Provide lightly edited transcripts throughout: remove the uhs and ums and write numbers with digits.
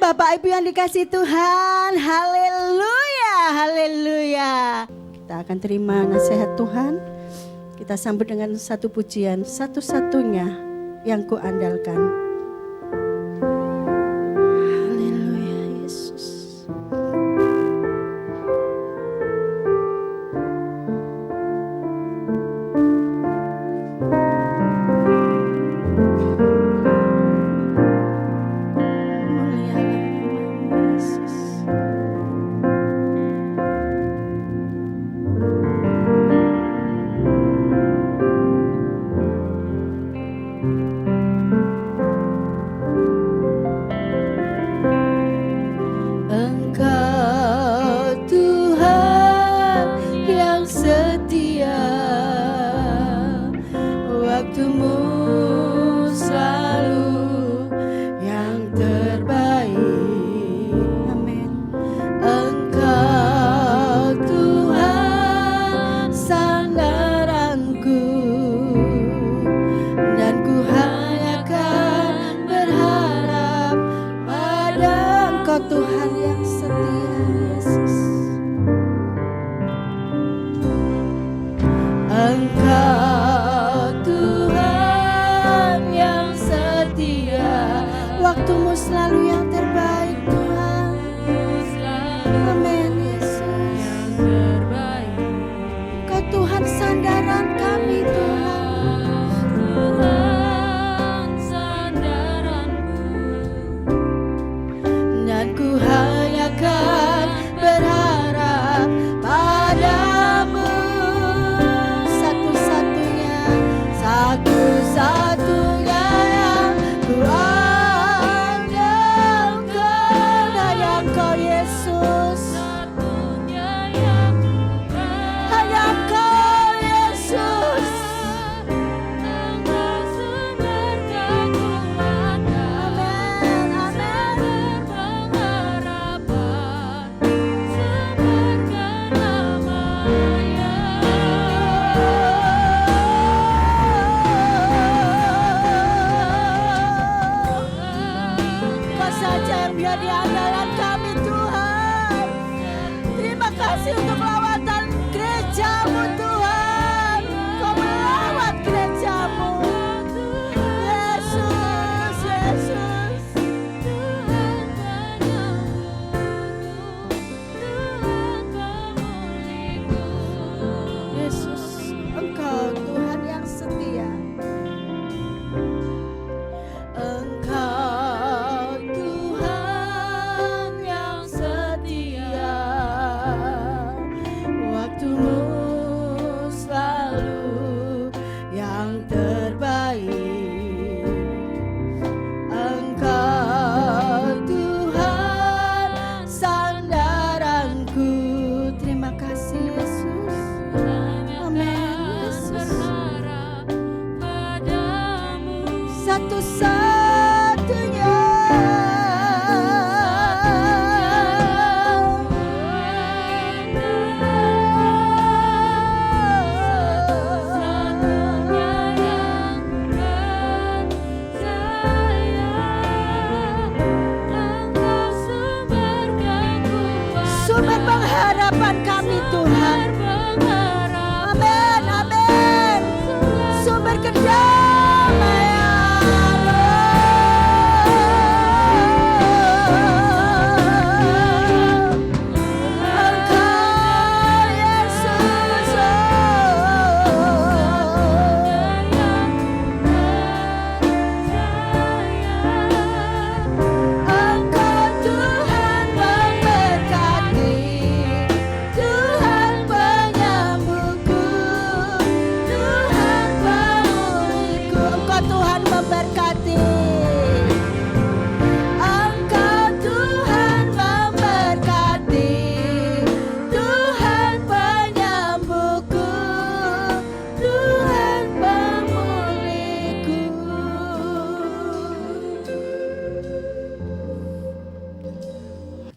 Bapak Ibu yang dikasihi Tuhan, haleluya, haleluya. Kita akan terima nasihat Tuhan. Kita sambut dengan satu pujian, satu-satunya yang kuandalkan. Haleluya Yesus.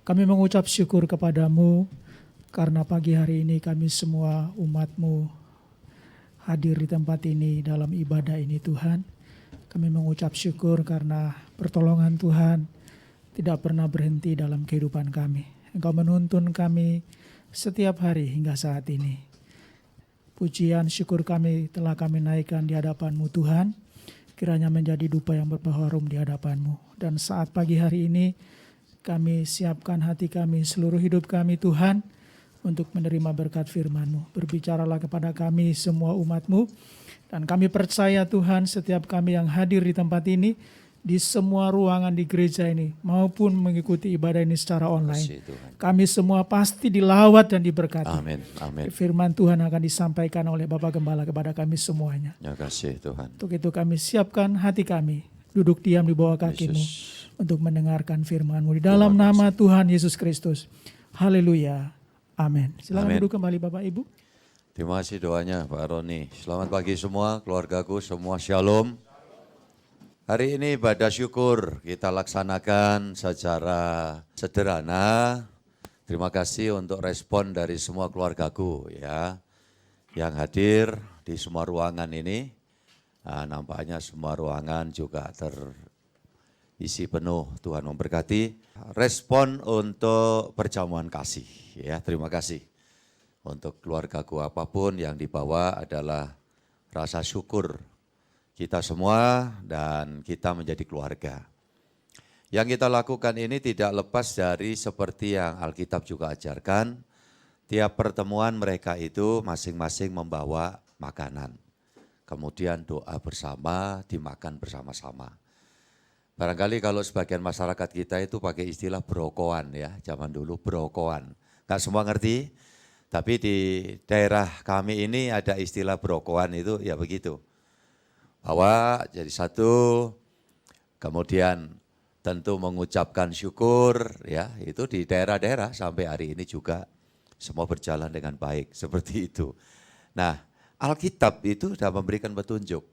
Kami mengucap syukur kepadamu karena pagi hari ini kami semua umat-Mu hadir di tempat ini dalam ibadah ini Tuhan. Kami mengucap syukur karena pertolongan Tuhan tidak pernah berhenti dalam kehidupan kami. Engkau menuntun kami setiap hari hingga saat ini. Pujian syukur kami telah kami naikkan di hadapan-Mu Tuhan, kiranya menjadi dupa yang berharum di hadapan-Mu. Dan saat pagi hari ini kami siapkan hati kami, seluruh hidup kami Tuhan, untuk menerima berkat firman-Mu. Berbicaralah kepada kami semua umat-Mu, dan kami percaya Tuhan setiap kami yang hadir di tempat ini, di semua ruangan di gereja ini, maupun mengikuti ibadah ini secara online. Kami semua pasti dilawat dan diberkati. Amin, amin. Firman Tuhan akan disampaikan oleh Bapak Gembala kepada kami semuanya. Terima kasih Tuhan. Untuk itu kami siapkan hati kami, duduk diam di bawah kaki-Mu, untuk mendengarkan firman-Mu. Di dalam nama Tuhan Yesus Kristus. Haleluya. Amin. Silakan duduk kembali Bapak Ibu. Terima kasih doanya Pak Roni. Selamat pagi semua, keluargaku semua shalom. Hari ini ibadah syukur kita laksanakan secara sederhana. Terima kasih untuk respon dari semua keluargaku ya, yang hadir di semua ruangan ini. Nah, nampaknya semua ruangan juga terisi penuh. Tuhan memberkati. Respon untuk perjamuan kasih ya, terima kasih. Untuk keluargaku apapun yang dibawa adalah rasa syukur kita semua dan kita menjadi keluarga. Yang kita lakukan ini tidak lepas dari seperti yang Alkitab juga ajarkan, tiap pertemuan mereka itu masing-masing membawa makanan. Kemudian doa bersama, dimakan bersama-sama. Barangkali kalau sebagian masyarakat kita itu pakai istilah brokoan ya, zaman dulu brokoan. Nggak semua ngerti, tapi di daerah kami ini ada istilah brokoan itu ya begitu. Bawa jadi satu, kemudian tentu mengucapkan syukur ya, itu di daerah-daerah sampai hari ini juga semua berjalan dengan baik seperti itu. Nah, Alkitab itu sudah memberikan petunjuk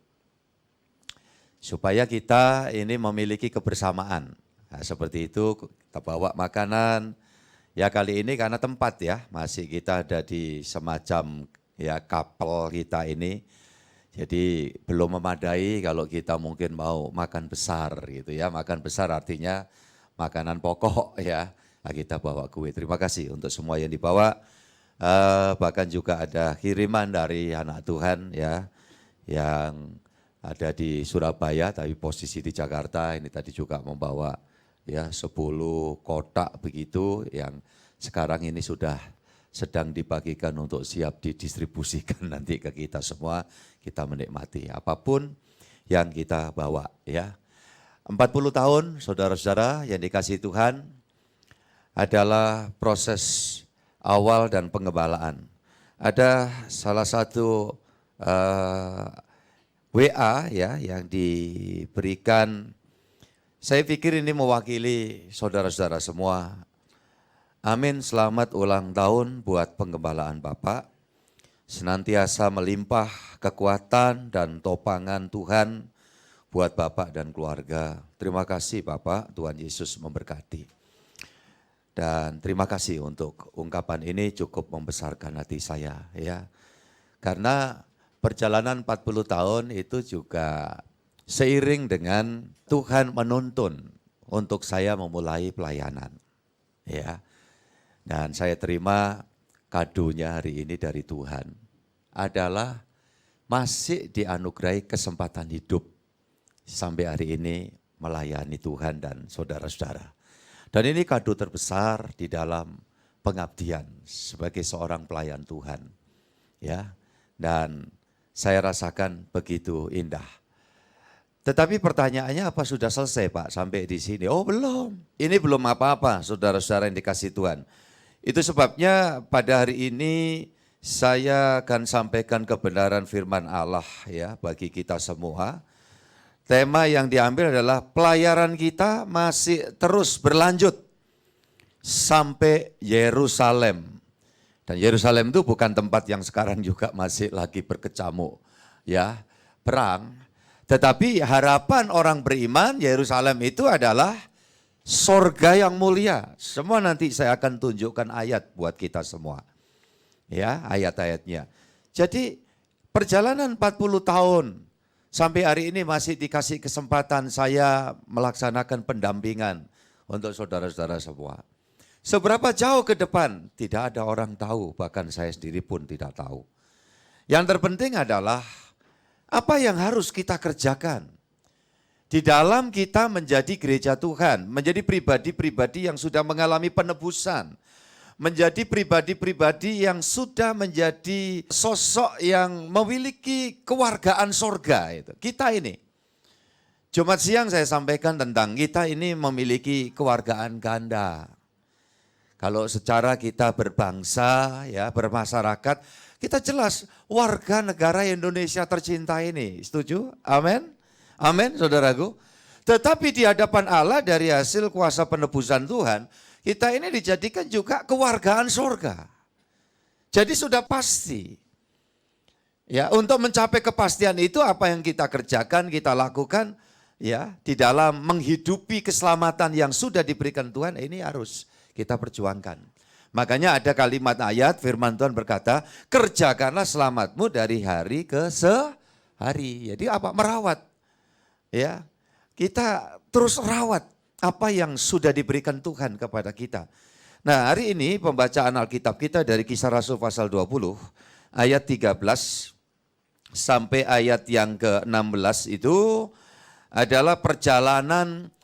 supaya kita ini memiliki kebersamaan. Nah, seperti itu kita bawa makanan. Ya kali ini karena tempat ya, masih kita ada di semacam ya kapel kita ini. Jadi belum memadai kalau kita mungkin mau makan besar gitu ya. Makan besar artinya makanan pokok ya. Nah, kita bawa kue. Terima kasih untuk semua yang dibawa. Bahkan juga ada kiriman dari anak Tuhan ya, yang ada di Surabaya tapi posisi di Jakarta. Ini tadi juga membawa ya 10 kotak begitu yang sekarang ini sudah sedang dibagikan untuk siap didistribusikan nanti ke kita semua, kita menikmati apapun yang kita bawa ya. 40 tahun saudara-saudara yang dikasihi Tuhan adalah proses awal dan pengembalaan. Ada salah satu WA ya yang diberikan, saya pikir ini mewakili saudara-saudara semua. Amin, selamat ulang tahun buat penggembalaan Bapak. Senantiasa melimpah kekuatan dan topangan Tuhan buat Bapak dan keluarga. Terima kasih Bapak, Tuhan Yesus memberkati. Dan terima kasih untuk ungkapan ini cukup membesarkan hati saya ya. Karena perjalanan 40 tahun itu juga seiring dengan Tuhan menuntun untuk saya memulai pelayanan. Ya. Dan saya terima kadonya hari ini dari Tuhan adalah masih dianugerahi kesempatan hidup sampai hari ini melayani Tuhan dan saudara-saudara. Dan ini kado terbesar di dalam pengabdian sebagai seorang pelayan Tuhan. Ya. Dan saya rasakan begitu indah. Tetapi pertanyaannya apa sudah selesai Pak sampai di sini? Oh belum, ini belum apa-apa saudara-saudara yang dikasihi Tuhan. Itu sebabnya pada hari ini saya akan sampaikan kebenaran firman Allah ya bagi kita semua. Tema yang diambil adalah pelayaran kita masih terus berlanjut sampai Yerusalem. Dan Yerusalem itu bukan tempat yang sekarang juga masih lagi berkecamuk ya, perang. Tetapi harapan orang beriman Yerusalem itu adalah sorga yang mulia. Semua nanti saya akan tunjukkan ayat buat kita semua. Ya, ayat-ayatnya. Jadi perjalanan 40 tahun sampai hari ini masih dikasih kesempatan saya melaksanakan pendampingan untuk saudara-saudara semua. Seberapa jauh ke depan tidak ada orang tahu, bahkan saya sendiri pun tidak tahu. Yang terpenting adalah apa yang harus kita kerjakan di dalam kita menjadi gereja Tuhan, menjadi pribadi-pribadi yang sudah mengalami penebusan, menjadi pribadi-pribadi yang sudah menjadi sosok yang memiliki kewargaan sorga. Kita ini, Jumat siang saya sampaikan tentang kita ini memiliki kewargaan ganda. Kalau secara kita berbangsa, ya bermasyarakat, kita jelas warga negara Indonesia tercinta ini. Setuju? Amin? Amin, saudaraku. Tetapi di hadapan Allah dari hasil kuasa penebusan Tuhan, kita ini dijadikan juga kewargaan surga. Jadi sudah pasti. Ya, untuk mencapai kepastian itu apa yang kita kerjakan, kita lakukan ya di dalam menghidupi keselamatan yang sudah diberikan Tuhan, ini harus kita perjuangkan. Makanya ada kalimat ayat firman Tuhan berkata, kerjakanlah selamatmu dari hari ke sehari. Jadi apa? Merawat. Ya, kita terus rawat apa yang sudah diberikan Tuhan kepada kita. Nah, hari ini pembacaan Alkitab kita dari Kisah Rasul pasal 20 ayat 13 sampai ayat yang ke-16 itu adalah perjalanan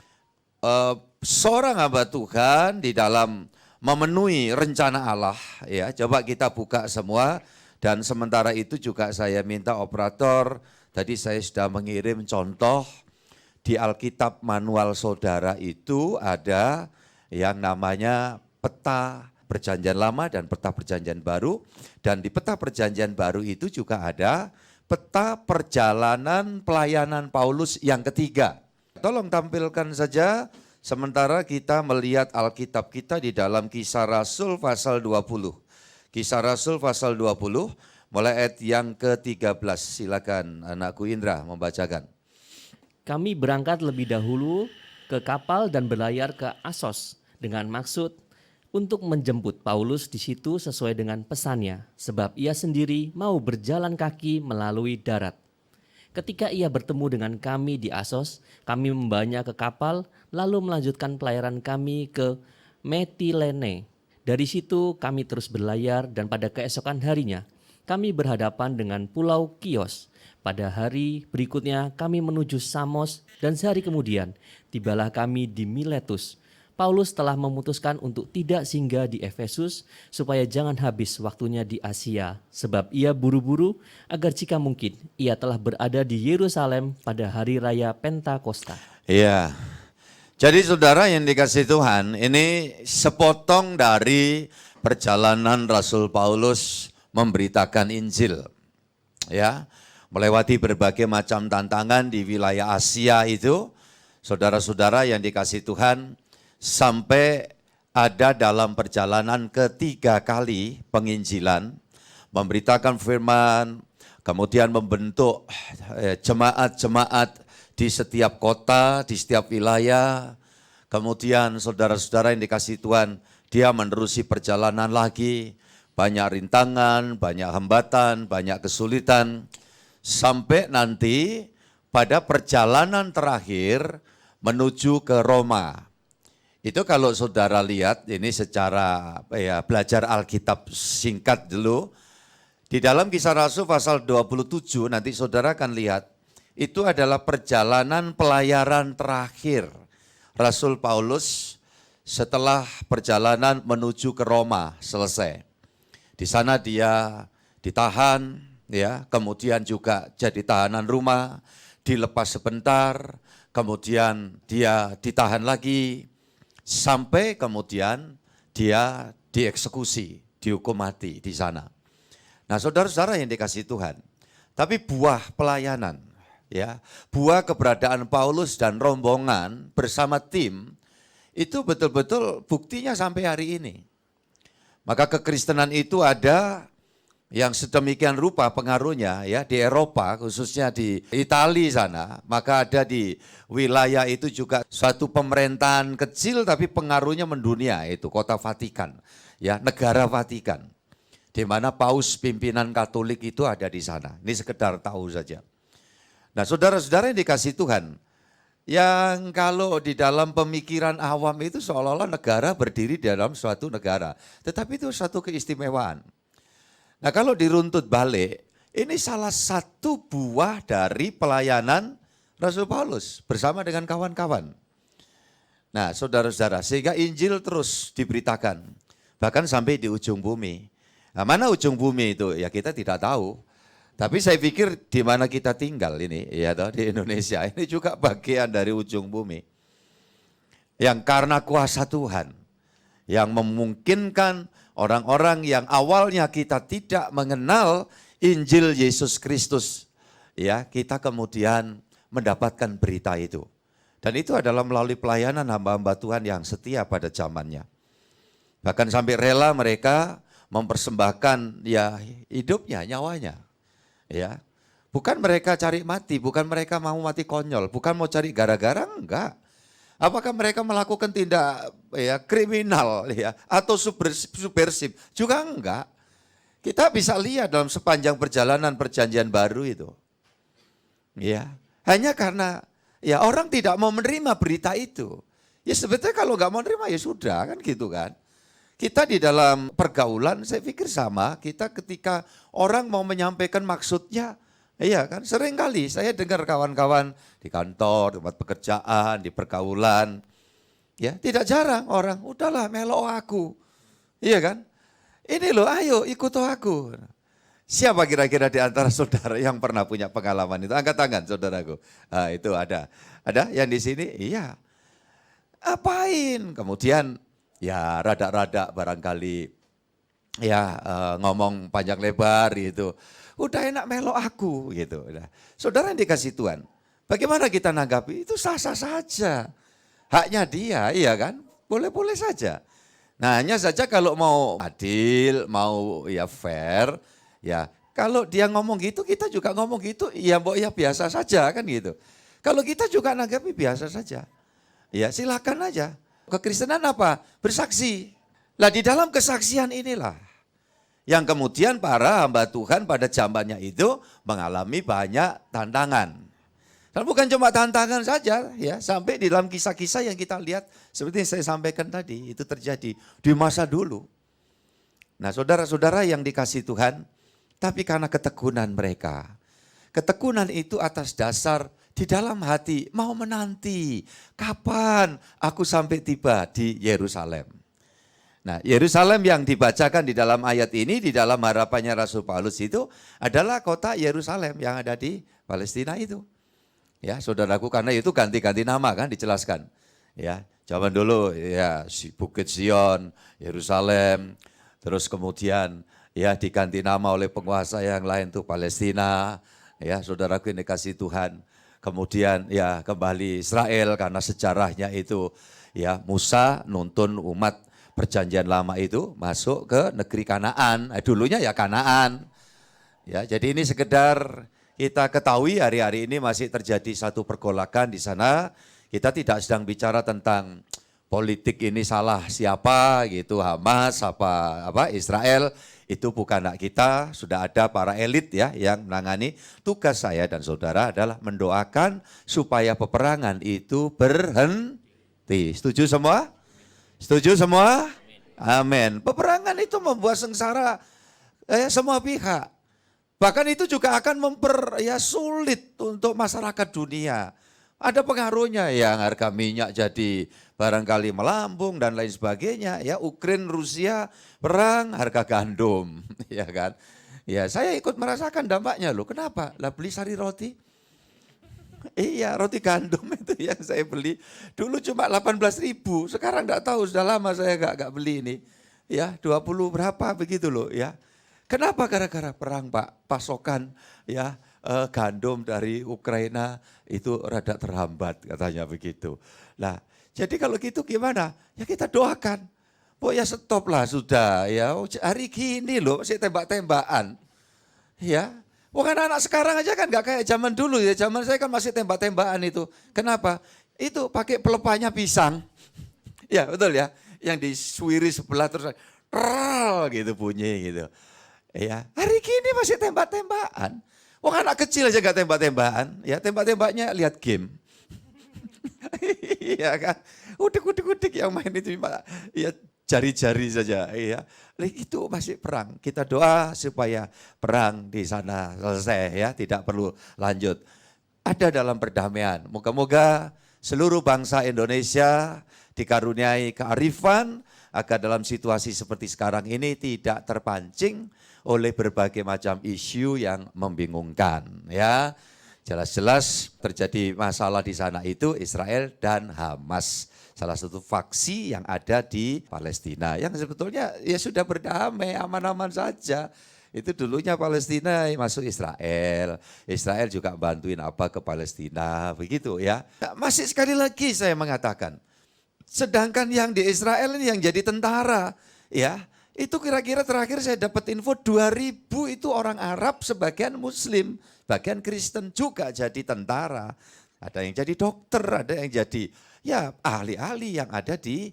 seorang hamba Tuhan di dalam memenuhi rencana Allah. Ya, coba kita buka semua dan sementara itu juga saya minta operator, tadi saya sudah mengirim contoh di Alkitab manual saudara itu ada yang namanya peta perjanjian lama dan peta perjanjian baru. Dan di peta perjanjian baru itu juga ada peta perjalanan pelayanan Paulus yang ketiga. Tolong tampilkan saja sementara kita melihat Alkitab kita di dalam Kisah Rasul pasal 20. Kisah Rasul pasal 20 mulai ayat yang ke-13. Silakan anakku Indra membacakan. Kami berangkat lebih dahulu ke kapal dan berlayar ke Asos dengan maksud untuk menjemput Paulus di situ sesuai dengan pesannya, sebab ia sendiri mau berjalan kaki melalui darat. Ketika ia bertemu dengan kami di Asos, kami membawanya ke kapal, lalu melanjutkan pelayaran kami ke Metilene. Dari situ kami terus berlayar dan pada keesokan harinya kami berhadapan dengan Pulau Kios. Pada hari berikutnya kami menuju Samos dan sehari kemudian tibalah kami di Miletus. Paulus telah memutuskan untuk tidak singgah di Efesus supaya jangan habis waktunya di Asia. Sebab ia buru-buru agar jika mungkin ia telah berada di Yerusalem pada hari raya Pentakosta. Iya, jadi saudara yang dikasih Tuhan, ini sepotong dari perjalanan Rasul Paulus memberitakan Injil. Ya, melewati berbagai macam tantangan di wilayah Asia itu, saudara-saudara yang dikasih Tuhan, sampai ada dalam perjalanan ketiga kali penginjilan, memberitakan firman, kemudian membentuk jemaat-jemaat di setiap kota, di setiap wilayah, kemudian saudara-saudara yang dikasih Tuhan, dia menerusi perjalanan lagi, banyak rintangan, banyak hambatan, banyak kesulitan, sampai nanti pada perjalanan terakhir menuju ke Roma. Itu kalau saudara lihat ini secara belajar Alkitab singkat dulu. Di dalam Kisah Rasul pasal 27 nanti saudara akan lihat. Itu adalah perjalanan pelayaran terakhir Rasul Paulus setelah perjalanan menuju ke Roma selesai. Di sana dia ditahan, ya, kemudian juga jadi tahanan rumah, dilepas sebentar, kemudian dia ditahan lagi, sampai kemudian dia dieksekusi, dihukum mati di sana. Nah, saudara-saudara yang dikasihi Tuhan, tapi buah pelayanan, ya, buah keberadaan Paulus dan rombongan bersama tim, itu betul-betul buktinya sampai hari ini. Maka kekristenan itu ada yang sedemikian rupa pengaruhnya ya di Eropa, khususnya di Italia sana, maka ada di wilayah itu juga suatu pemerintahan kecil tapi pengaruhnya mendunia, itu kota Vatikan, ya, negara Vatikan, di mana paus pimpinan Katolik itu ada di sana. Ini sekedar tahu saja. Nah, saudara-saudara yang dikasihi Tuhan, yang kalau di dalam pemikiran awam itu seolah-olah negara berdiri di dalam suatu negara. Tetapi itu satu keistimewaan. Nah kalau diruntut balik, ini salah satu buah dari pelayanan Rasul Paulus bersama dengan kawan-kawan. Nah saudara-saudara, sehingga Injil terus diberitakan, bahkan sampai di ujung bumi. Nah mana ujung bumi itu? Ya kita tidak tahu. Tapi saya pikir di mana kita tinggal ini, ya toh, di Indonesia, ini juga bagian dari ujung bumi. Yang karena kuasa Tuhan, yang memungkinkan orang-orang yang awalnya kita tidak mengenal Injil Yesus Kristus, ya kita kemudian mendapatkan berita itu. Dan itu adalah melalui pelayanan hamba-hamba Tuhan yang setia pada zamannya. Bahkan sampai rela mereka mempersembahkan ya hidupnya, nyawanya. Ya, bukan mereka cari mati, bukan mereka mau mati konyol, bukan mau cari gara-gara, enggak. Apakah mereka melakukan tindak ya kriminal ya atau subversif? Juga enggak. Kita bisa lihat dalam sepanjang perjalanan perjanjian baru itu. Ya, hanya karena ya orang tidak mau menerima berita itu. Ya sebetulnya kalau nggak mau menerima ya sudah kan gitu kan. Kita di dalam pergaulan saya pikir sama, kita ketika orang mau menyampaikan maksudnya, iya kan sering kali saya dengar kawan-kawan di kantor, tempat pekerjaan, di pergaulan, ya tidak jarang orang, udahlah melok aku, iya kan, ini loh ayo ikut aku. Siapa kira-kira di antara saudara yang pernah punya pengalaman itu? Angkat tangan saudaraku. Nah, itu ada yang di sini, iya. Apain? Kemudian ya rada-rada barangkali ya ngomong panjang lebar gitu. Udah enak melok aku gitu. Saudara yang dikasih Tuhan, bagaimana kita nanggapi? Itu sah-sah saja. Haknya dia, iya kan? Boleh-boleh saja. Nah hanya saja kalau mau adil, mau ya fair, ya kalau dia ngomong gitu kita juga ngomong gitu, ya mbok ya biasa saja kan gitu. Kalau kita juga nanggapi biasa saja. Ya silakan aja. Kekristenan apa? Bersaksi. Lah di dalam kesaksian inilah yang kemudian para hamba Tuhan pada zamannya itu mengalami banyak tantangan. Dan bukan cuma tantangan saja ya, sampai di dalam kisah-kisah yang kita lihat seperti yang saya sampaikan tadi itu terjadi di masa dulu. Nah, saudara-saudara yang dikasihi Tuhan, tapi karena ketekunan mereka. Ketekunan itu atas dasar di dalam hati mau menanti kapan aku sampai tiba di Yerusalem. Nah, Yerusalem yang dibacakan di dalam ayat ini, di dalam harapannya Rasul Paulus itu adalah kota Yerusalem yang ada di Palestina itu. Ya, saudaraku, karena itu ganti-ganti nama kan dijelaskan. Ya, zaman dulu ya Bukit Zion, Yerusalem, terus kemudian ya diganti nama oleh penguasa yang lain tuh Palestina. Ya, saudaraku yang dikasih Tuhan. Kemudian ya kembali Israel karena sejarahnya itu ya Musa nuntun umat perjanjian lama itu masuk ke negeri Kanaan. Dulunya ya Kanaan. Ya, jadi ini sekedar kita ketahui hari-hari ini masih terjadi satu pergolakan di sana. Kita tidak sedang bicara tentang politik ini salah siapa gitu, Hamas apa Israel. Itu bukan hak kita, sudah ada para elit ya yang menangani. Tugas saya dan saudara adalah mendoakan supaya peperangan itu berhenti. Setuju semua? Setuju semua? Amin. Peperangan itu membuat sengsara semua pihak. Bahkan itu juga akan sulit untuk masyarakat dunia. Ada pengaruhnya yang harga minyak jadi barangkali melambung dan lain sebagainya. Ya Ukraina, Rusia perang, harga gandum, ya kan. Ya saya ikut merasakan dampaknya loh. Kenapa? Lah beli sari roti. Iya roti gandum itu yang saya beli. Dulu cuma 18.000, sekarang enggak tahu sudah lama saya enggak beli ini. Ya 20 berapa begitu loh ya. Kenapa? Gara-gara perang Pak, pasokan ya gandum dari Ukraina itu rada terhambat katanya begitu. Nah, jadi kalau gitu gimana? Ya kita doakan. Oh ya stop lah sudah ya. Hari gini loh masih tembak-tembakan. Ya. Bukan anak sekarang aja kan gak kayak zaman dulu ya. Zaman saya kan masih tembak-tembakan itu. Kenapa? Itu pakai pelepahnya pisang. Ya betul ya. Yang disuiri sebelah terus gitu bunyi gitu. Ya, hari gini masih tembak-tembakan. Wong anak kecil aja gak tembak-tembakan, ya tembak-tembaknya lihat game. Iya kan? Udik yang main itu ya jari-jari saja. Iya. Itu masih perang. Kita doa supaya perang di sana selesai ya, tidak perlu lanjut. Ada dalam perdamaian. Moga-moga seluruh bangsa Indonesia dikaruniai kearifan agar dalam situasi seperti sekarang ini tidak terpancing oleh berbagai macam isu yang membingungkan ya. Jelas-jelas terjadi masalah di sana itu Israel dan Hamas. Salah satu faksi yang ada di Palestina yang sebetulnya ya sudah berdamai aman-aman saja. Itu dulunya Palestina masuk Israel. Israel juga bantuin apa ke Palestina begitu ya. Masih sekali lagi saya mengatakan, sedangkan yang di Israel ini yang jadi tentara ya. Itu kira-kira terakhir saya dapat info 2000 itu orang Arab, sebagian Muslim, bagian Kristen juga jadi tentara. Ada yang jadi dokter, ada yang jadi ya ahli-ahli yang ada di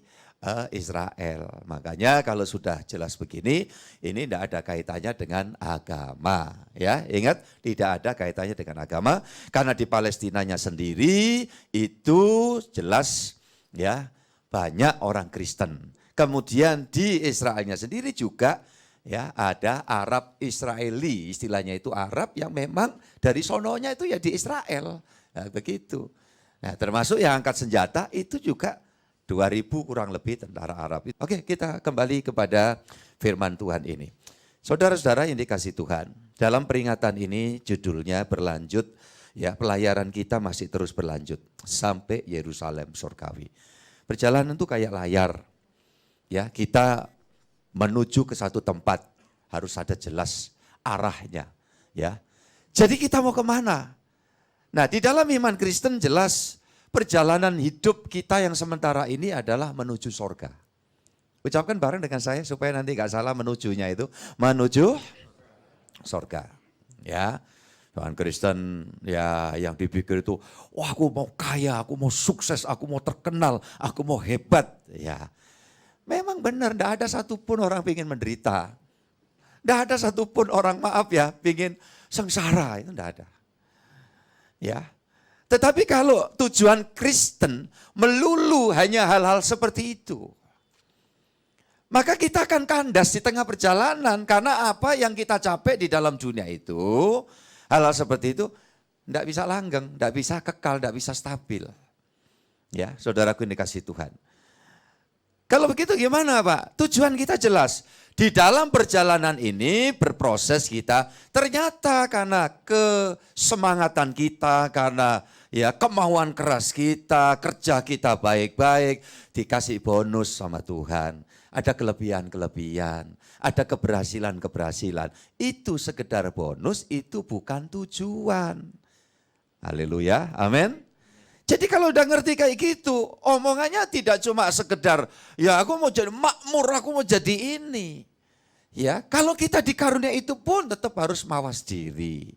Israel. Makanya kalau sudah jelas begini, ini tidak ada kaitannya dengan agama. Ya, ingat tidak ada kaitannya dengan agama, karena di Palestinanya sendiri itu jelas ya banyak orang Kristen. Kemudian di Israelnya sendiri juga ya ada Arab Israeli, istilahnya itu Arab yang memang dari sononya itu ya di Israel. Nah, begitu. Nah, termasuk yang angkat senjata itu juga 2000 kurang lebih tentara Arab. Oke, kita kembali kepada firman Tuhan ini. Saudara-saudara yang dikasih Tuhan, dalam peringatan ini judulnya berlanjut ya, pelayaran kita masih terus berlanjut sampai Yerusalem surgawi. Perjalanan itu kayak layar. Ya, kita menuju ke satu tempat harus ada jelas arahnya, ya. Jadi kita mau kemana? Nah, di dalam iman Kristen jelas perjalanan hidup kita yang sementara ini adalah menuju sorga. Ucapkan bareng dengan saya supaya nanti gak salah menujunya itu, menuju sorga. Ya, iman Kristen ya yang dipikir itu, wah aku mau kaya, aku mau sukses, aku mau terkenal, aku mau hebat, ya. Memang benar, tidak ada satupun orang ingin menderita. Tidak ada satupun orang, maaf ya, ingin sengsara, itu tidak ada. Ya. Tetapi kalau tujuan Kristen melulu hanya hal-hal seperti itu, maka kita akan kandas di tengah perjalanan, karena apa yang kita capai di dalam dunia itu, hal-hal seperti itu tidak bisa langgeng, tidak bisa kekal, tidak bisa stabil. Ya, saudaraku yang dikasih Tuhan. Kalau begitu gimana Pak? Tujuan kita jelas. Di dalam perjalanan ini berproses kita, ternyata karena kesemangatan kita, karena ya kemauan keras kita, kerja kita baik-baik, dikasih bonus sama Tuhan. Ada kelebihan-kelebihan, ada keberhasilan-keberhasilan. Itu sekedar bonus, itu bukan tujuan. Haleluya, amin. Jadi kalau udah ngerti kayak gitu, omongannya tidak cuma sekedar, ya aku mau jadi makmur, aku mau jadi ini. Ya, kalau kita dikarunia itu pun tetap harus mawas diri.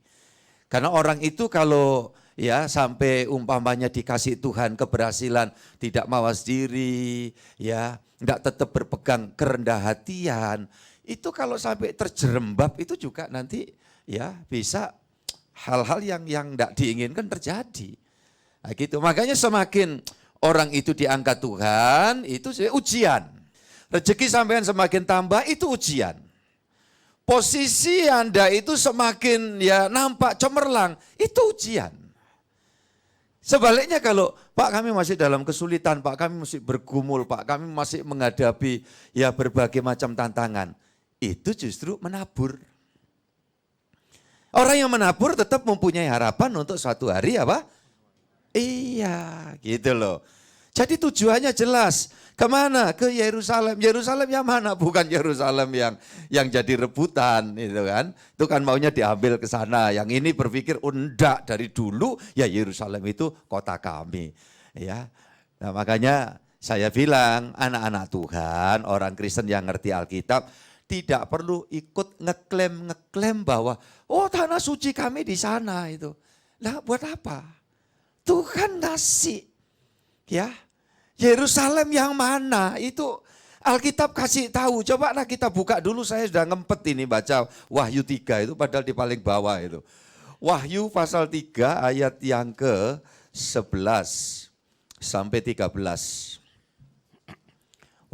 Karena orang itu kalau ya sampai umpamanya dikasih Tuhan keberhasilan, tidak mawas diri, ya enggak tetap berpegang kerendah hatian, itu kalau sampai terjerembab itu juga nanti ya bisa hal-hal yang enggak diinginkan terjadi. Nah, gitu. Makanya semakin orang itu diangkat Tuhan, itu ujian. Rezeki sampean semakin tambah, itu ujian. Posisi Anda itu semakin ya nampak cemerlang, itu ujian. Sebaliknya kalau Pak kami masih dalam kesulitan, Pak kami masih bergumul, Pak kami masih menghadapi ya berbagai macam tantangan, itu justru menabur. Orang yang menabur tetap mempunyai harapan untuk suatu hari apa? Iya, gitu loh. Jadi tujuannya jelas. Kemana? Ke Yerusalem. Yerusalem yang mana? Bukan Yerusalem yang jadi rebutan, itu kan. Itu kan maunya diambil ke sana. Yang ini berpikir, oh enggak, dari dulu ya Yerusalem itu kota kami. Ya. Nah, makanya saya bilang anak-anak Tuhan, orang Kristen yang ngerti Alkitab, tidak perlu ikut ngeklaim bahwa oh tanah suci kami di sana itu. Nah, buat apa? Tuhan ngasih, ya Yerusalem yang mana itu Alkitab kasih tahu. Coba lah kita buka dulu, saya sudah ngempet ini baca Wahyu 3 itu padahal di paling bawah itu. Wahyu pasal 3 ayat yang ke-11. sampai 13.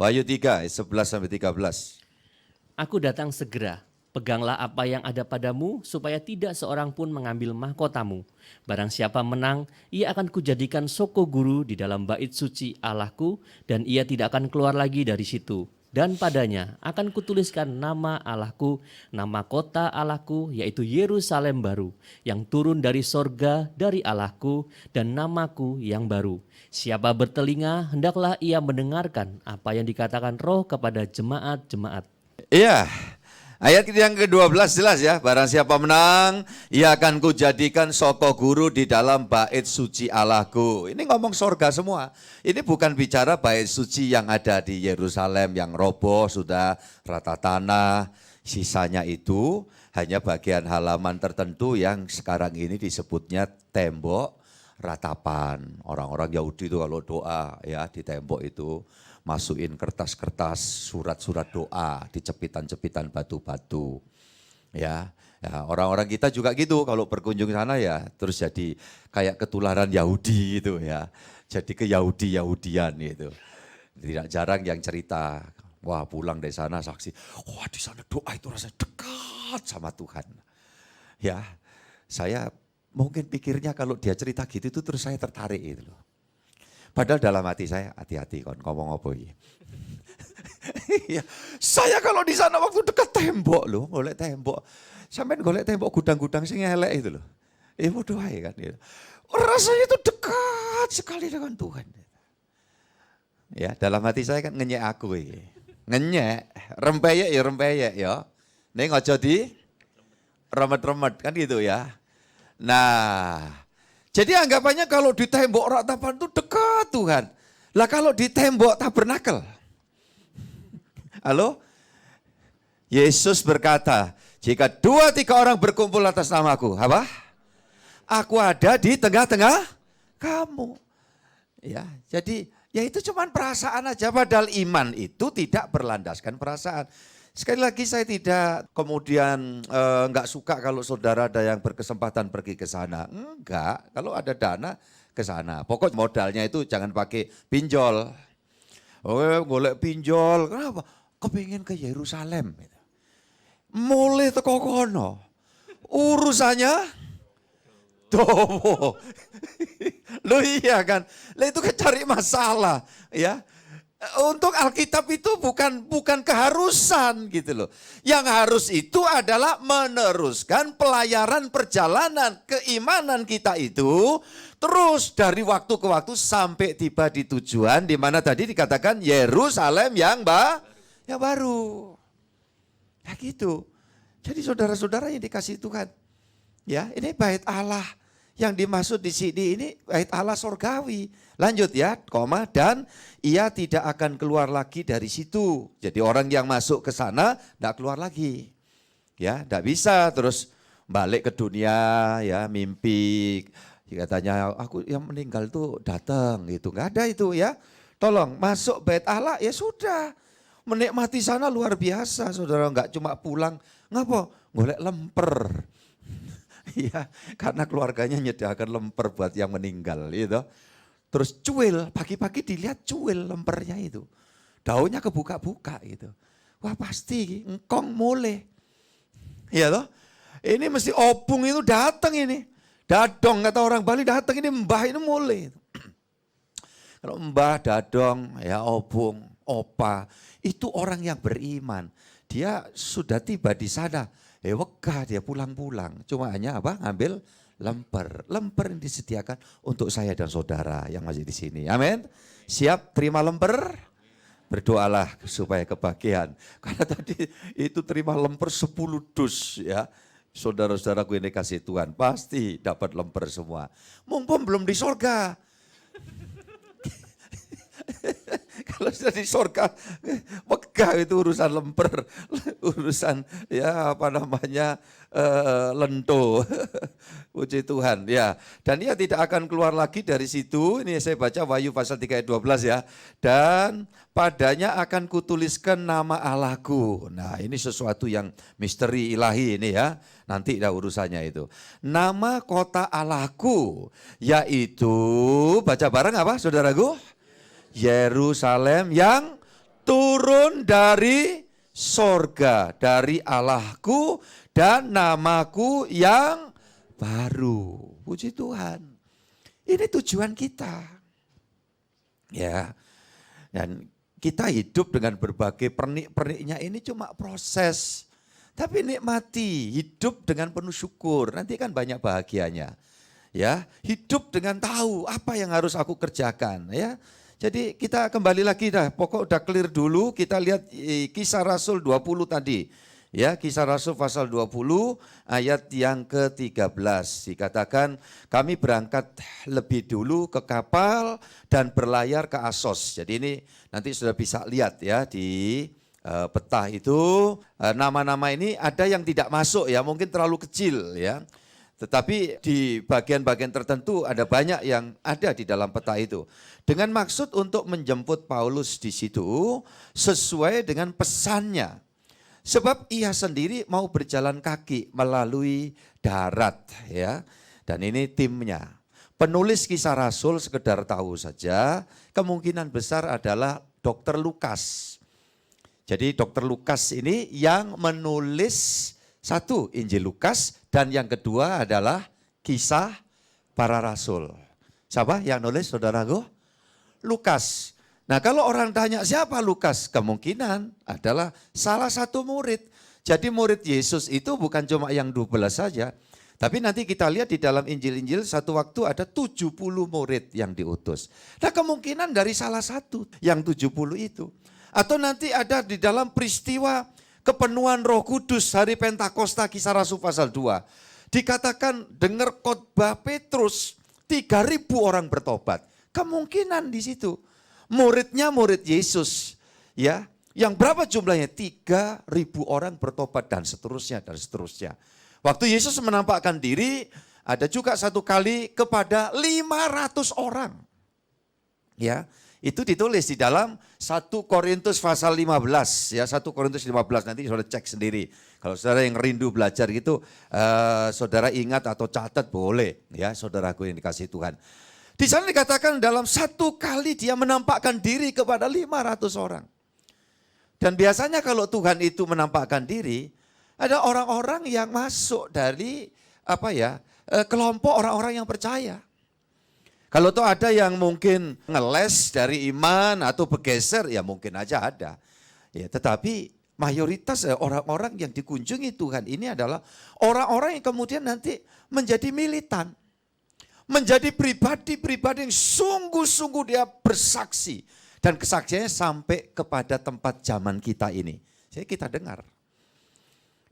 Wahyu 3 ayat 11 sampai 13. Aku datang segera. Peganglah apa yang ada padamu, supaya tidak seorang pun mengambil mahkotamu. Barang siapa menang, ia akan kujadikan soko guru di dalam bait suci Allahku, dan ia tidak akan keluar lagi dari situ. Dan padanya akan kutuliskan nama Allahku, nama kota Allahku, yaitu Yerusalem baru, yang turun dari sorga dari Allahku, dan namaku yang baru. Siapa bertelinga, hendaklah ia mendengarkan apa yang dikatakan Roh kepada jemaat-jemaat. Iya, ayat yang ke-12 jelas ya. Barang siapa menang, ia akan kujadikan soko guru di dalam bait suci Allahku. Ini ngomong sorga semua. Ini bukan bicara bait suci yang ada di Yerusalem yang roboh, sudah rata tanah. Sisanya itu hanya bagian halaman tertentu yang sekarang ini disebutnya tembok ratapan. Orang-orang Yahudi itu kalau doa ya di tembok itu masukin kertas-kertas surat-surat doa di cepitan-cepitan batu-batu. Ya, orang-orang kita juga gitu kalau berkunjung sana ya terus jadi kayak ketularan Yahudi itu ya. Jadi ke Yahudi-Yahudian gitu. Tidak jarang yang cerita, wah pulang dari sana saksi, wah di sana doa itu rasanya dekat sama Tuhan. Ya, saya mungkin pikirnya kalau dia cerita gitu itu terus saya tertarik gitu loh. Padahal dalam hati saya, hati-hati kon ngomong apa ini. Ya, saya kalau di sana waktu dekat tembok loh, golek tembok. Sampai golek tembok gudang-gudang sing elek itu loh. Bodoh aja kan. Gitu. Rasanya itu dekat sekali dengan Tuhan. Ya, dalam hati saya kan ngenyek aku ini. Ngenyek, rempeyek ya rempeyek ya. Ning aja di remet-remet kan gitu ya. Nah, jadi anggapannya kalau di tembok ratapan itu dekat Tuhan. Lah kalau di tembok tabernakel. Halo? Yesus berkata, jika 2-3 orang berkumpul atas namaku, apa? Aku ada di tengah-tengah kamu. Ya, jadi ya itu cuma perasaan aja, padahal iman itu tidak berlandaskan perasaan. Sekali lagi saya tidak kemudian enggak suka kalau saudara ada yang berkesempatan pergi ke sana. Enggak, kalau ada dana ke sana. Pokok modalnya itu jangan pakai pinjol. Oh, golek pinjol, kenapa? Kepingin ke Yerusalem. Mulai teko kono. Urusannya dowo. Loh iya kan, lah itu kan cari masalah ya. Untuk Alkitab itu bukan keharusan gitu loh. Yang harus itu adalah meneruskan pelayaran perjalanan keimanan kita itu terus dari waktu ke waktu sampai tiba di tujuan di mana tadi dikatakan Yerusalem yang baru. Ya gitu. Jadi saudara-saudara yang dikasih Tuhan, ya ini bait Allah. Yang dimaksud di sini ini bait Allah sorgawi. Lanjut ya, koma, dan ia tidak akan keluar lagi dari situ. Jadi orang yang masuk ke sana tidak keluar lagi. Ya, tidak bisa terus balik ke dunia ya, mimpi. Katanya aku yang meninggal tuh datang gitu. Enggak ada itu ya. Tolong masuk bait Allah ya sudah. Menikmati sana luar biasa saudara, enggak cuma pulang. Ngapa? Golek lemper. Iya, karena keluarganya nyediakan lemper buat yang meninggal gitu. Terus cuil, pagi-pagi dilihat cuil lempernya itu. Daunnya kebuka-buka gitu. Wah pasti engkong mulai. Iya toh? Ini mesti opung itu datang ini. Dadong kata orang Bali datang ini mbah ini mulai. Kalau mbah, dadong, ya opung, opa, itu orang yang beriman. Dia sudah tiba di sana. Wegah dia pulang-pulang. Cuma hanya apa? Ngambil lemper. Lemper yang disediakan untuk saya dan saudara yang masih di sini. Amin. Siap terima lemper? Berdoalah supaya kebahagiaan. Karena tadi itu terima lemper 10 dus ya. Saudara-saudaraku ini kasih Tuhan pasti dapat lemper semua. Mumpung belum di sorga. Kalau sudah di sorga, megah itu urusan lemper, urusan ya apa namanya lento. Puji Tuhan ya. Dan ia tidak akan keluar lagi dari situ. Ini saya baca Wahyu pasal 3 ayat 12 ya. Dan padanya akan kutuliskan nama Allahku. Nah ini sesuatu yang misteri ilahi ini ya. Nanti dah urusannya itu. Nama kota Allahku yaitu, baca bareng apa saudaraku? Yerusalem yang turun dari sorga, dari Allahku dan namaku yang baru. Puji Tuhan. Ini tujuan kita. Ya. Dan kita hidup dengan berbagai pernik-perniknya ini cuma proses. Tapi nikmati, hidup dengan penuh syukur. Nanti kan banyak bahagianya. Ya, hidup dengan tahu apa yang harus aku kerjakan, ya. Jadi kita kembali lagi dah, pokok udah clear dulu, kita lihat Kisah Rasul 20 tadi. Ya, Kisah Rasul pasal 20 ayat yang ke-13. Dikatakan kami berangkat lebih dulu ke kapal dan berlayar ke Asos. Jadi ini nanti sudah bisa lihat ya di peta itu. Nama-nama ini ada yang tidak masuk ya, mungkin terlalu kecil ya. Tetapi di bagian-bagian tertentu ada banyak yang ada di dalam peta itu. Dengan maksud untuk menjemput Paulus di situ sesuai dengan pesannya. Sebab ia sendiri mau berjalan kaki melalui darat ya. Dan ini timnya. Penulis Kisah Rasul sekedar tahu saja kemungkinan besar adalah Dr. Lukas. Jadi Dr. Lukas ini yang menulis satu Injil Lukas dan yang kedua adalah Kisah Para Rasul. Siapa yang nulis saudaraku? Lukas. Nah kalau orang tanya siapa Lukas? Kemungkinan adalah salah satu murid. Jadi murid Yesus itu bukan cuma yang 12 saja. Tapi nanti kita lihat di dalam Injil-Injil satu waktu ada 70 murid yang diutus. Nah kemungkinan dari salah satu yang 70 itu. Atau nanti ada di dalam peristiwa kepenuhan Roh Kudus hari Pentakosta Kisah Rasul pasal 2. Dikatakan dengar khotbah Petrus 3.000 orang bertobat. Kemungkinan di situ. Muridnya murid Yesus. Ya, yang berapa jumlahnya? 3.000 orang bertobat dan seterusnya dan seterusnya. Waktu Yesus menampakkan diri ada juga satu kali kepada 500 orang. Ya. Itu ditulis di dalam 1 Korintus pasal 15 ya, 1 Korintus 15 nanti saudara cek sendiri. Kalau saudara yang rindu belajar gitu, saudara ingat atau catat boleh ya, saudaraku yang dikasihi Tuhan. Di sana dikatakan dalam satu kali dia menampakkan diri kepada 500 orang. Dan biasanya kalau Tuhan itu menampakkan diri, ada orang-orang yang masuk dari kelompok orang-orang yang percaya. Kalau tuh ada yang mungkin ngeles dari iman atau bergeser, ya mungkin aja ada. Ya, tetapi mayoritas orang-orang yang dikunjungi Tuhan ini adalah orang-orang yang kemudian nanti menjadi militan. Menjadi pribadi-pribadi yang sungguh-sungguh dia bersaksi. Dan kesaksiannya sampai kepada tempat zaman kita ini. Jadi kita dengar.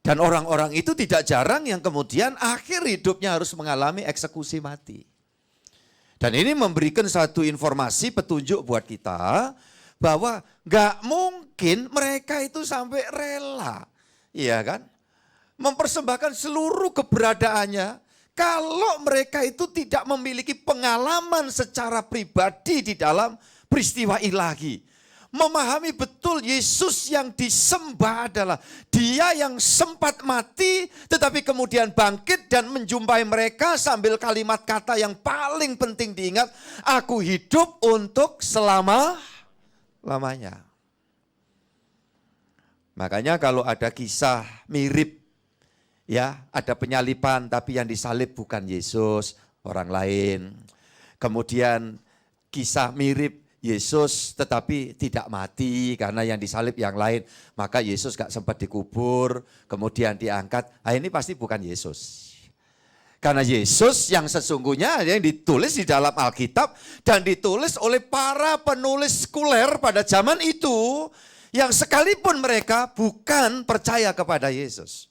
Dan orang-orang itu tidak jarang yang kemudian akhir hidupnya harus mengalami eksekusi mati. Dan ini memberikan satu informasi petunjuk buat kita bahwa gak mungkin mereka itu sampai rela, iya kan? Mempersembahkan seluruh keberadaannya kalau mereka itu tidak memiliki pengalaman secara pribadi di dalam peristiwa ilahi. Memahami betul Yesus yang disembah adalah dia yang sempat mati tetapi kemudian bangkit dan menjumpai mereka sambil kalimat kata yang paling penting diingat, aku hidup untuk selama-lamanya. Makanya kalau ada kisah mirip ya, ada penyaliban tapi yang disalib bukan Yesus, orang lain. Kemudian kisah mirip Yesus tetapi tidak mati karena yang disalib yang lain. Maka Yesus gak sempat dikubur, kemudian diangkat. Nah ini pasti bukan Yesus. Karena Yesus yang sesungguhnya yang ditulis di dalam Alkitab dan ditulis oleh para penulis sekuler pada zaman itu yang sekalipun mereka bukan percaya kepada Yesus.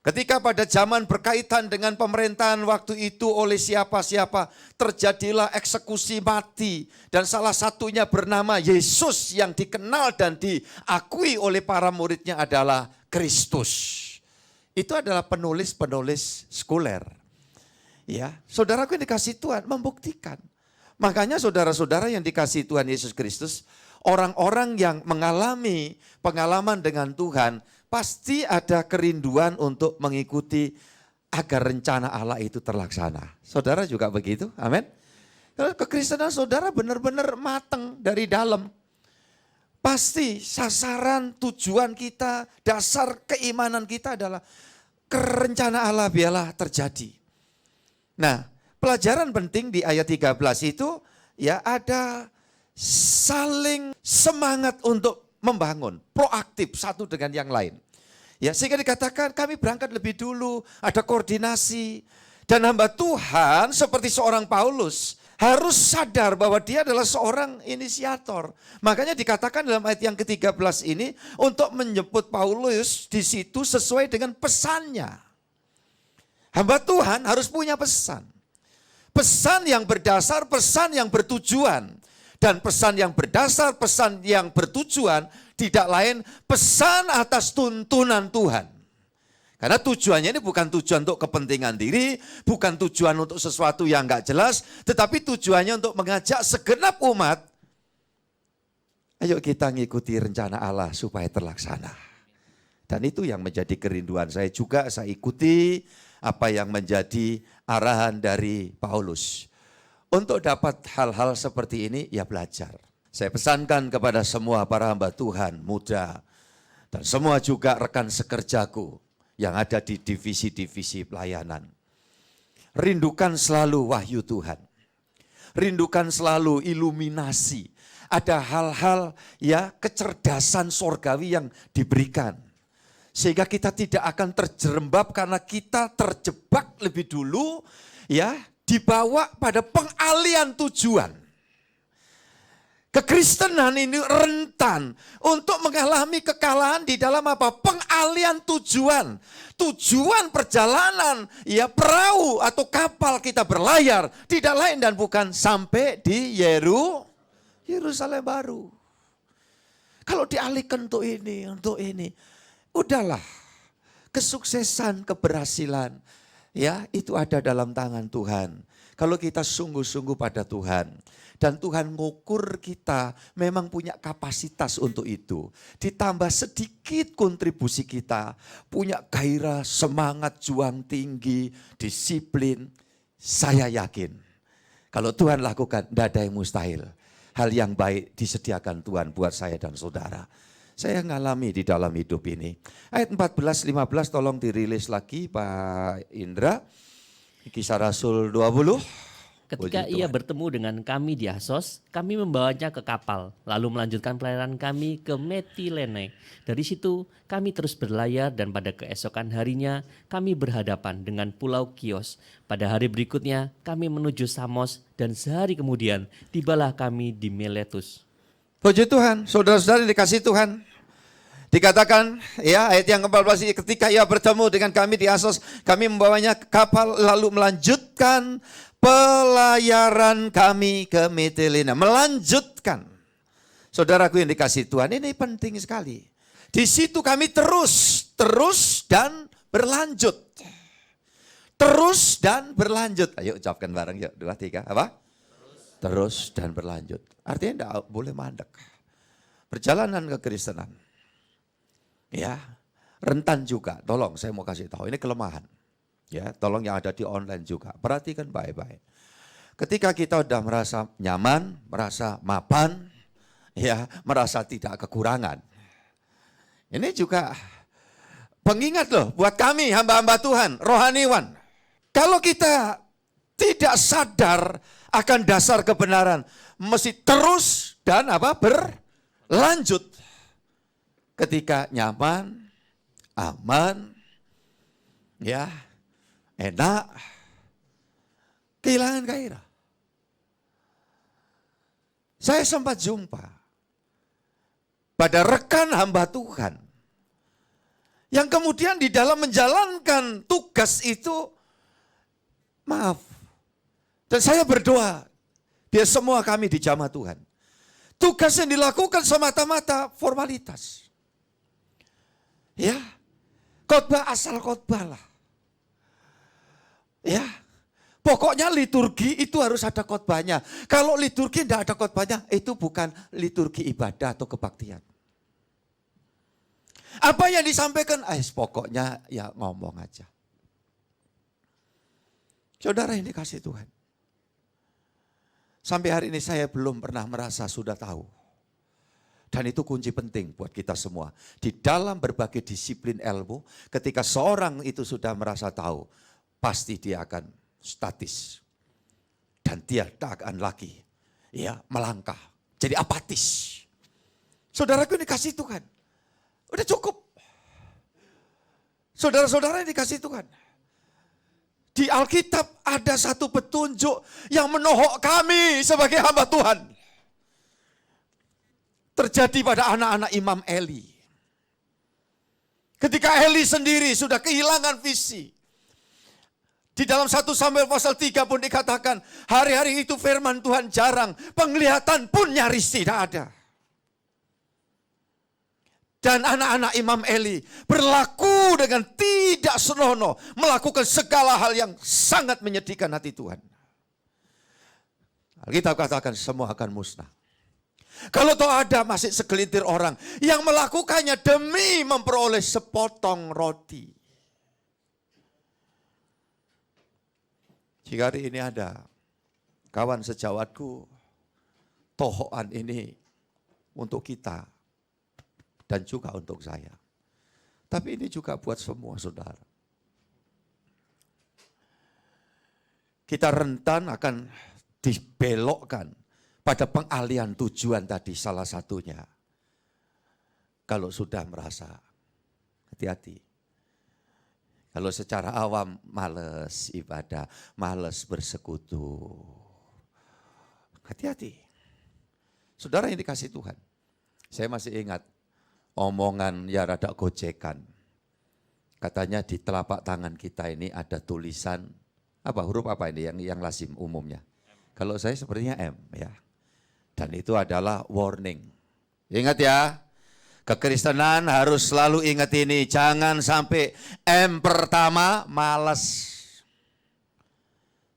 Ketika pada zaman berkaitan dengan pemerintahan waktu itu oleh siapa-siapa, terjadilah eksekusi mati. Dan salah satunya bernama Yesus yang dikenal dan diakui oleh para muridnya adalah Kristus. Itu adalah penulis-penulis sekuler. Ya, saudaraku yang dikasih Tuhan membuktikan. Makanya saudara-saudara yang dikasih Tuhan Yesus Kristus, orang-orang yang mengalami pengalaman dengan Tuhan, pasti ada kerinduan untuk mengikuti agar rencana Allah itu terlaksana. Saudara juga begitu, amin. Kalau kekristenan saudara benar-benar matang dari dalam. Pasti sasaran tujuan kita, dasar keimanan kita adalah rencana Allah biarlah terjadi. Nah, pelajaran penting di ayat 13 itu ya ada saling semangat untuk membangun, proaktif satu dengan yang lain. Ya, sehingga dikatakan kami berangkat lebih dulu, ada koordinasi. Dan hamba Tuhan seperti seorang Paulus harus sadar bahwa dia adalah seorang inisiator. Makanya dikatakan dalam ayat yang ke-13 ini untuk menyebut Paulus di situ sesuai dengan pesannya. Hamba Tuhan harus punya pesan. Pesan yang berdasar, pesan yang bertujuan. Dan pesan yang berdasar, pesan yang bertujuan tidak lain pesan atas tuntunan Tuhan. Karena tujuannya ini bukan tujuan untuk kepentingan diri, bukan tujuan untuk sesuatu yang enggak jelas, tetapi tujuannya untuk mengajak segenap umat, ayo kita ngikuti rencana Allah supaya terlaksana. Dan itu yang menjadi kerinduan saya juga, saya ikuti apa yang menjadi arahan dari Paulus. Untuk dapat hal-hal seperti ini, ya belajar. Saya pesankan kepada semua para hamba Tuhan muda, dan semua juga rekan sekerjaku yang ada di divisi-divisi pelayanan. Rindukan selalu wahyu Tuhan. Rindukan selalu iluminasi. Ada hal-hal ya kecerdasan sorgawi yang diberikan. Sehingga kita tidak akan terjerembab karena kita terjebak lebih dulu ya dibawa pada pengalian tujuan. Kekristenan ini rentan untuk mengalami kekalahan di dalam apa? Pengalian tujuan. Tujuan perjalanan ya perahu atau kapal kita berlayar tidak lain dan bukan sampai di Yerusalem baru. Kalau dialihkan untuk ini, udahlah. Kesuksesan, keberhasilan ya itu ada dalam tangan Tuhan. Kalau kita sungguh-sungguh pada Tuhan. Dan Tuhan ngukur kita memang punya kapasitas untuk itu. Ditambah sedikit kontribusi kita. Punya gairah, semangat, juang tinggi, disiplin. Saya yakin. Kalau Tuhan lakukan, tidak ada yang mustahil. Hal yang baik disediakan Tuhan buat saya dan saudara. Saya ngalami di dalam hidup ini. Ayat 14-15 tolong dirilis lagi Pak Indra. Kisah Rasul 20. Ketika ia bertemu dengan kami di Asos, kami membawanya ke kapal, lalu melanjutkan pelayaran kami ke Metilene. Dari situ kami terus berlayar dan pada keesokan harinya kami berhadapan dengan Pulau Kios. Pada hari berikutnya kami menuju Samos dan sehari kemudian tibalah kami di Miletus. Puji Tuhan, saudara-saudara dikasih Tuhan. Dikatakan ya ayat yang ke-14, ketika ia bertemu dengan kami di Asos, kami membawanya ke kapal lalu melanjutkan pelayaran kami ke Mitilene. Melanjutkan. Saudaraku yang dikasih Tuhan, ini penting sekali. Di situ kami terus dan berlanjut. Terus dan berlanjut. Ayo ucapkan bareng yuk, 2, 3, apa? Terus dan berlanjut. Artinya tidak boleh mandek. Perjalanan kekristenan. Ya, rentan juga. Tolong saya mau kasih tahu, ini kelemahan. Ya, tolong yang ada di online juga. Perhatikan baik-baik. Ketika kita udah merasa nyaman, merasa mapan, ya, merasa tidak kekurangan. Ini juga pengingat loh buat kami hamba-hamba Tuhan, rohaniwan. Kalau kita tidak sadar akan dasar kebenaran, mesti terus dan berlanjut. Ketika nyaman, aman, ya, enak, kehilangan gairah. Saya sempat jumpa pada rekan hamba Tuhan Yang kemudian di dalam menjalankan tugas itu, maaf. Dan saya berdoa, biar semua kami dijamah Tuhan. Tugas yang dilakukan semata-mata formalitas. Ya, khotbah asal khotbah lah. Ya, pokoknya liturgi itu harus ada khotbahnya. Kalau liturgi tidak ada khotbahnya, itu bukan liturgi ibadah atau kebaktian. Apa yang disampaikan? Pokoknya ya ngomong aja. Saudara yang dikasih Tuhan. Sampai hari ini saya belum pernah merasa sudah tahu. Dan itu kunci penting buat kita semua. Di dalam berbagai disiplin ilmu, ketika seorang itu sudah merasa tahu, pasti dia akan statis. Dan dia tak akan lagi melangkah. Jadi apatis. Saudaraku yang dikasih Tuhan. Udah cukup. Saudara-saudara yang dikasih Tuhan. Di Alkitab ada satu petunjuk yang menohok kami sebagai hamba Tuhan. Terjadi pada anak-anak Imam Eli. Ketika Eli sendiri sudah kehilangan visi. Di dalam 1 Samuel pasal 3 pun dikatakan, hari-hari itu firman Tuhan jarang, penglihatan pun nyaris tidak ada. Dan anak-anak Imam Eli berlaku dengan tidak senonoh, melakukan segala hal yang sangat menyedihkan hati Tuhan. Alkitab katakan semua akan musnah. Kalau toh ada masih segelintir orang yang melakukannya demi memperoleh sepotong roti. Jika hari ini ada kawan sejawatku, tohokan ini untuk kita. Dan juga untuk saya. Tapi ini juga buat semua saudara. Kita rentan akan dibelokkan pada pengalihan tujuan tadi salah satunya. Kalau sudah merasa, hati-hati. Kalau secara awam males ibadah, males bersekutu. Hati-hati. Saudara yang dikasih Tuhan. Saya masih ingat. Omongan ya rada gojekan. Katanya di telapak tangan kita ini ada tulisan, huruf apa ini yang lazim umumnya? Kalau saya sepertinya M ya. Dan itu adalah warning. Ingat ya, kekristenan harus selalu ingat ini. Jangan sampai M pertama malas.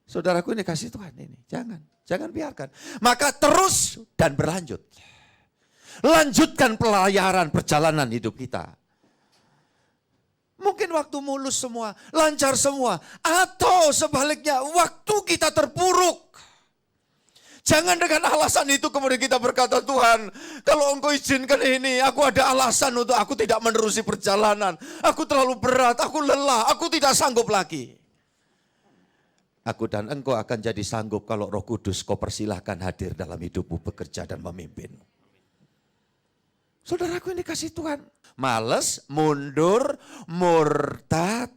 Saudaraku ini kasih Tuhan ini, jangan biarkan. Maka terus dan berlanjut. Lanjutkan pelayaran perjalanan hidup kita. Mungkin waktu mulus semua, lancar semua. Atau sebaliknya waktu kita terpuruk. Jangan dengan alasan itu kemudian kita berkata, Tuhan kalau Engkau izinkan ini, aku ada alasan untuk aku tidak menerusi perjalanan. Aku terlalu berat, aku lelah, aku tidak sanggup lagi. Aku dan Engkau akan jadi sanggup kalau Roh Kudus Kau persilahkan hadir dalam hidupmu, bekerja dan memimpin. Saudaraku ini kasih Tuhan. Males, mundur, murtad.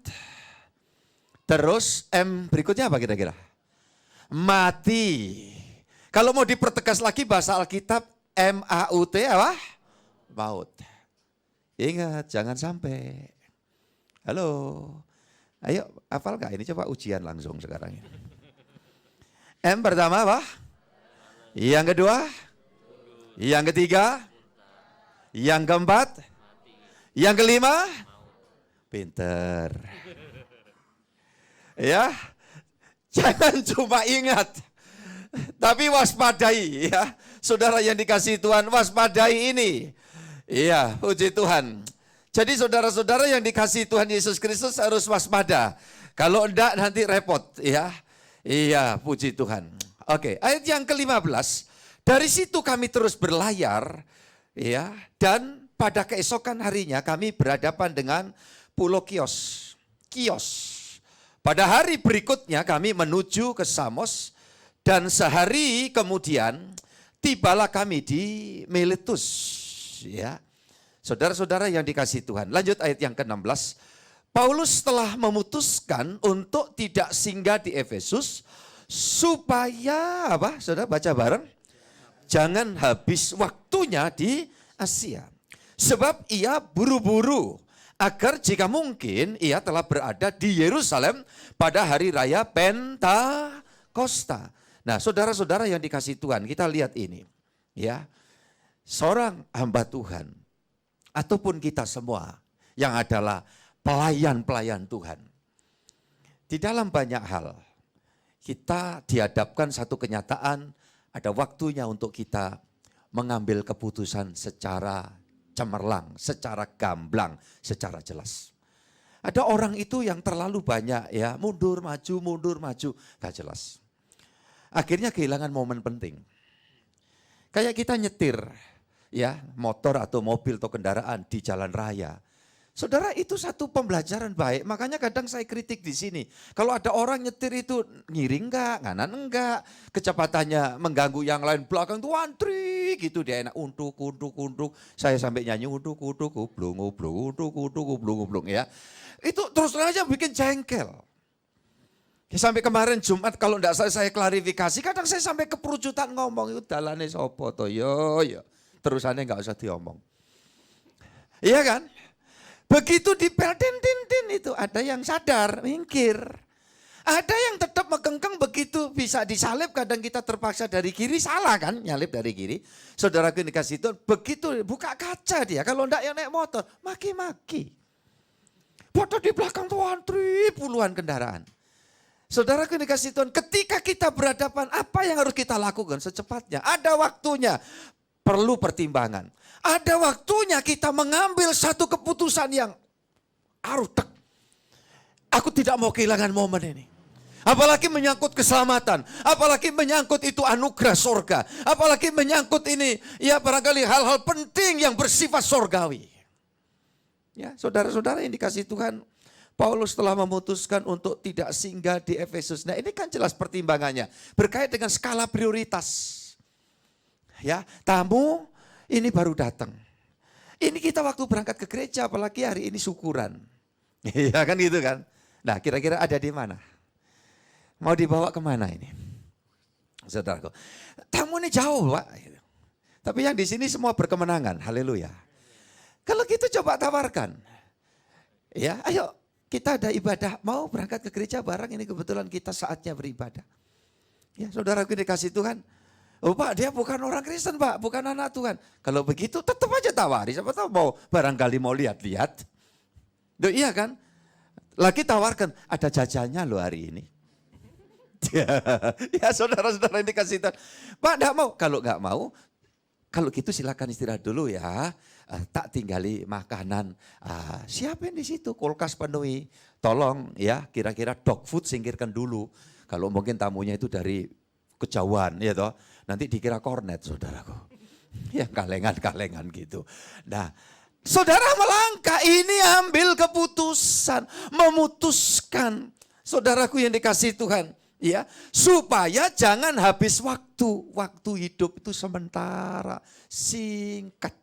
Terus M berikutnya apa kira-kira? Mati. Kalau mau dipertegas lagi bahasa Alkitab, M-A-U-T apa? Maut. Ingat, jangan sampai. Halo. Ayo, hafal gak? Ini coba ujian langsung sekarang. M pertama apa? Yang kedua? Yang ketiga? Yang keempat? Yang kelima? Pinter. Ya, jangan cuma ingat, tapi waspadai ya. Saudara yang dikasihi Tuhan, waspadai ini. Iya, puji Tuhan. Jadi saudara-saudara yang dikasihi Tuhan Yesus Kristus harus waspada. Kalau enggak nanti repot ya. Iya, puji Tuhan. Oke, ayat yang ke-15. Dari situ kami terus berlayar ya, dan pada keesokan harinya kami berhadapan dengan Pulau Kios. Pada hari berikutnya kami menuju ke Samos dan sehari kemudian tibalah kami di Miletus. Ya, saudara-saudara yang dikasihi Tuhan. Lanjut ayat yang ke-16. Paulus telah memutuskan untuk tidak singgah di Efesus supaya apa? Saudara baca bareng. Jangan habis waktunya di Asia. Sebab ia buru-buru agar jika mungkin ia telah berada di Yerusalem pada hari raya Pentakosta. Nah, saudara-saudara yang dikasihi Tuhan, kita lihat ini. Ya, seorang hamba Tuhan, ataupun kita semua yang adalah pelayan-pelayan Tuhan. Di dalam banyak hal, kita dihadapkan satu kenyataan, ada waktunya untuk kita mengambil keputusan secara cemerlang, secara gamblang, secara jelas. Ada orang itu yang terlalu banyak ya, mundur maju, gak jelas. Akhirnya kehilangan momen penting. Kayak kita nyetir ya, motor atau mobil atau kendaraan di jalan raya. Saudara, itu satu pembelajaran baik, makanya kadang saya kritik di sini. Kalau ada orang nyetir itu ngiring enggak, nganan enggak, kecepatannya mengganggu yang lain, belakang tuh antri gitu, dia enak unduk. Saya sampai nyanyi unduk, blung, ya. Itu terus aja bikin jengkel. Ya, sampai kemarin Jumat kalau enggak saya klarifikasi, kadang saya sampai keperucutan ngomong, itu dalane sopo to yo. Terusannya enggak usah diomong. Iya kan? Begitu dipel tin itu ada yang sadar, minggir. Ada yang tetap megengkeng begitu bisa disalib, kadang kita terpaksa dari kiri, salah kan nyalip dari kiri. Saudaraku dikasih Tuhan, begitu buka kaca dia, kalau enggak yang naik motor, maki-maki. Foto di belakang tuh antri puluhan kendaraan. Saudaraku dikasih Tuhan, ketika kita berhadapan, apa yang harus kita lakukan secepatnya? Ada waktunya, perlu pertimbangan. Ada waktunya kita mengambil satu keputusan yang harus tek. Aku tidak mau kehilangan momen ini. Apalagi menyangkut keselamatan. Apalagi menyangkut itu anugerah sorga. Apalagi menyangkut ini ya barangkali hal-hal penting yang bersifat sorgawi. Ya, saudara-saudara yang dikasihi Tuhan, Paulus telah memutuskan untuk tidak singgah di Efesus. Nah, ini kan jelas pertimbangannya. Berkait dengan skala prioritas. Ya, tamu ini baru datang. Ini kita waktu berangkat ke gereja, apalagi hari ini syukuran. Iya kan gitu kan. Nah, kira-kira ada di mana? Mau dibawa kemana ini? Saudaraku, tamu ini jauh Pak. Tapi yang di sini semua berkemenangan, haleluya. Kalau gitu coba tawarkan. Ya, ayo kita ada ibadah, mau berangkat ke gereja bareng, ini kebetulan kita saatnya beribadah. Ya, saudaraku dikasih Tuhan. Oh Pak, dia bukan orang Kristen Pak, bukan anak Tuhan. Kalau begitu tetap aja tawari, siapa tahu mau barangkali mau lihat-lihat. Duh, iya kan? Lagi tawarkan, ada jajannya loh hari ini. Ya saudara-saudara ini kasih Tuhan. Pak enggak mau, kalau enggak mau, kalau gitu silakan istirahat dulu ya. Tak tinggali makanan, siapin di situ, kulkas penuhi. Tolong ya, kira-kira dog food singkirkan dulu. Kalau mungkin tamunya itu dari kejauhan ya toh. Nanti dikira kornet saudaraku. Ya kalengan-kalengan gitu. Nah, saudara melangkah ini ambil keputusan. Memutuskan. Saudaraku yang dikasihi Tuhan. Ya, supaya jangan habis waktu. Waktu hidup itu sementara. Singkat.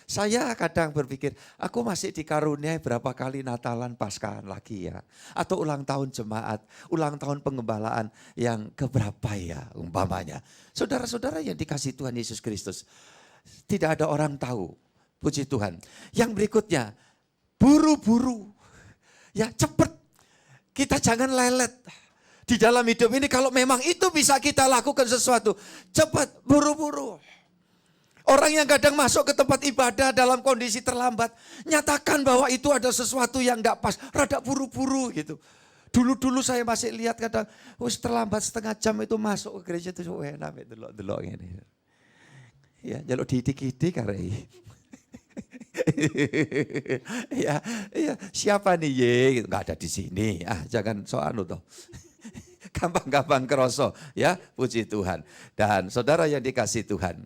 Saya kadang berpikir, aku masih dikaruniai berapa kali Natalan Paskahan lagi ya. Atau ulang tahun jemaat, ulang tahun pengembalaan yang keberapa ya umpamanya. Saudara-saudara yang dikasihi Tuhan Yesus Kristus. Tidak ada orang tahu, puji Tuhan. Yang berikutnya, buru-buru. Ya cepat, kita jangan lelet. Di dalam hidup ini kalau memang itu bisa kita lakukan sesuatu, cepat, buru-buru. Orang yang kadang masuk ke tempat ibadah dalam kondisi terlambat, nyatakan bahwa itu ada sesuatu yang enggak pas, rada buru-buru gitu. Dulu-dulu saya masih lihat kadang, terlambat setengah jam itu masuk ke gereja itu enak delok-delok ini. Ya, jaluk didik-didik karei. Ya, siapa nih ye? Enggak ada di sini. Jangan soal toh. Gampang-gampang kerosok ya, puji Tuhan. Dan saudara yang dikasihi Tuhan,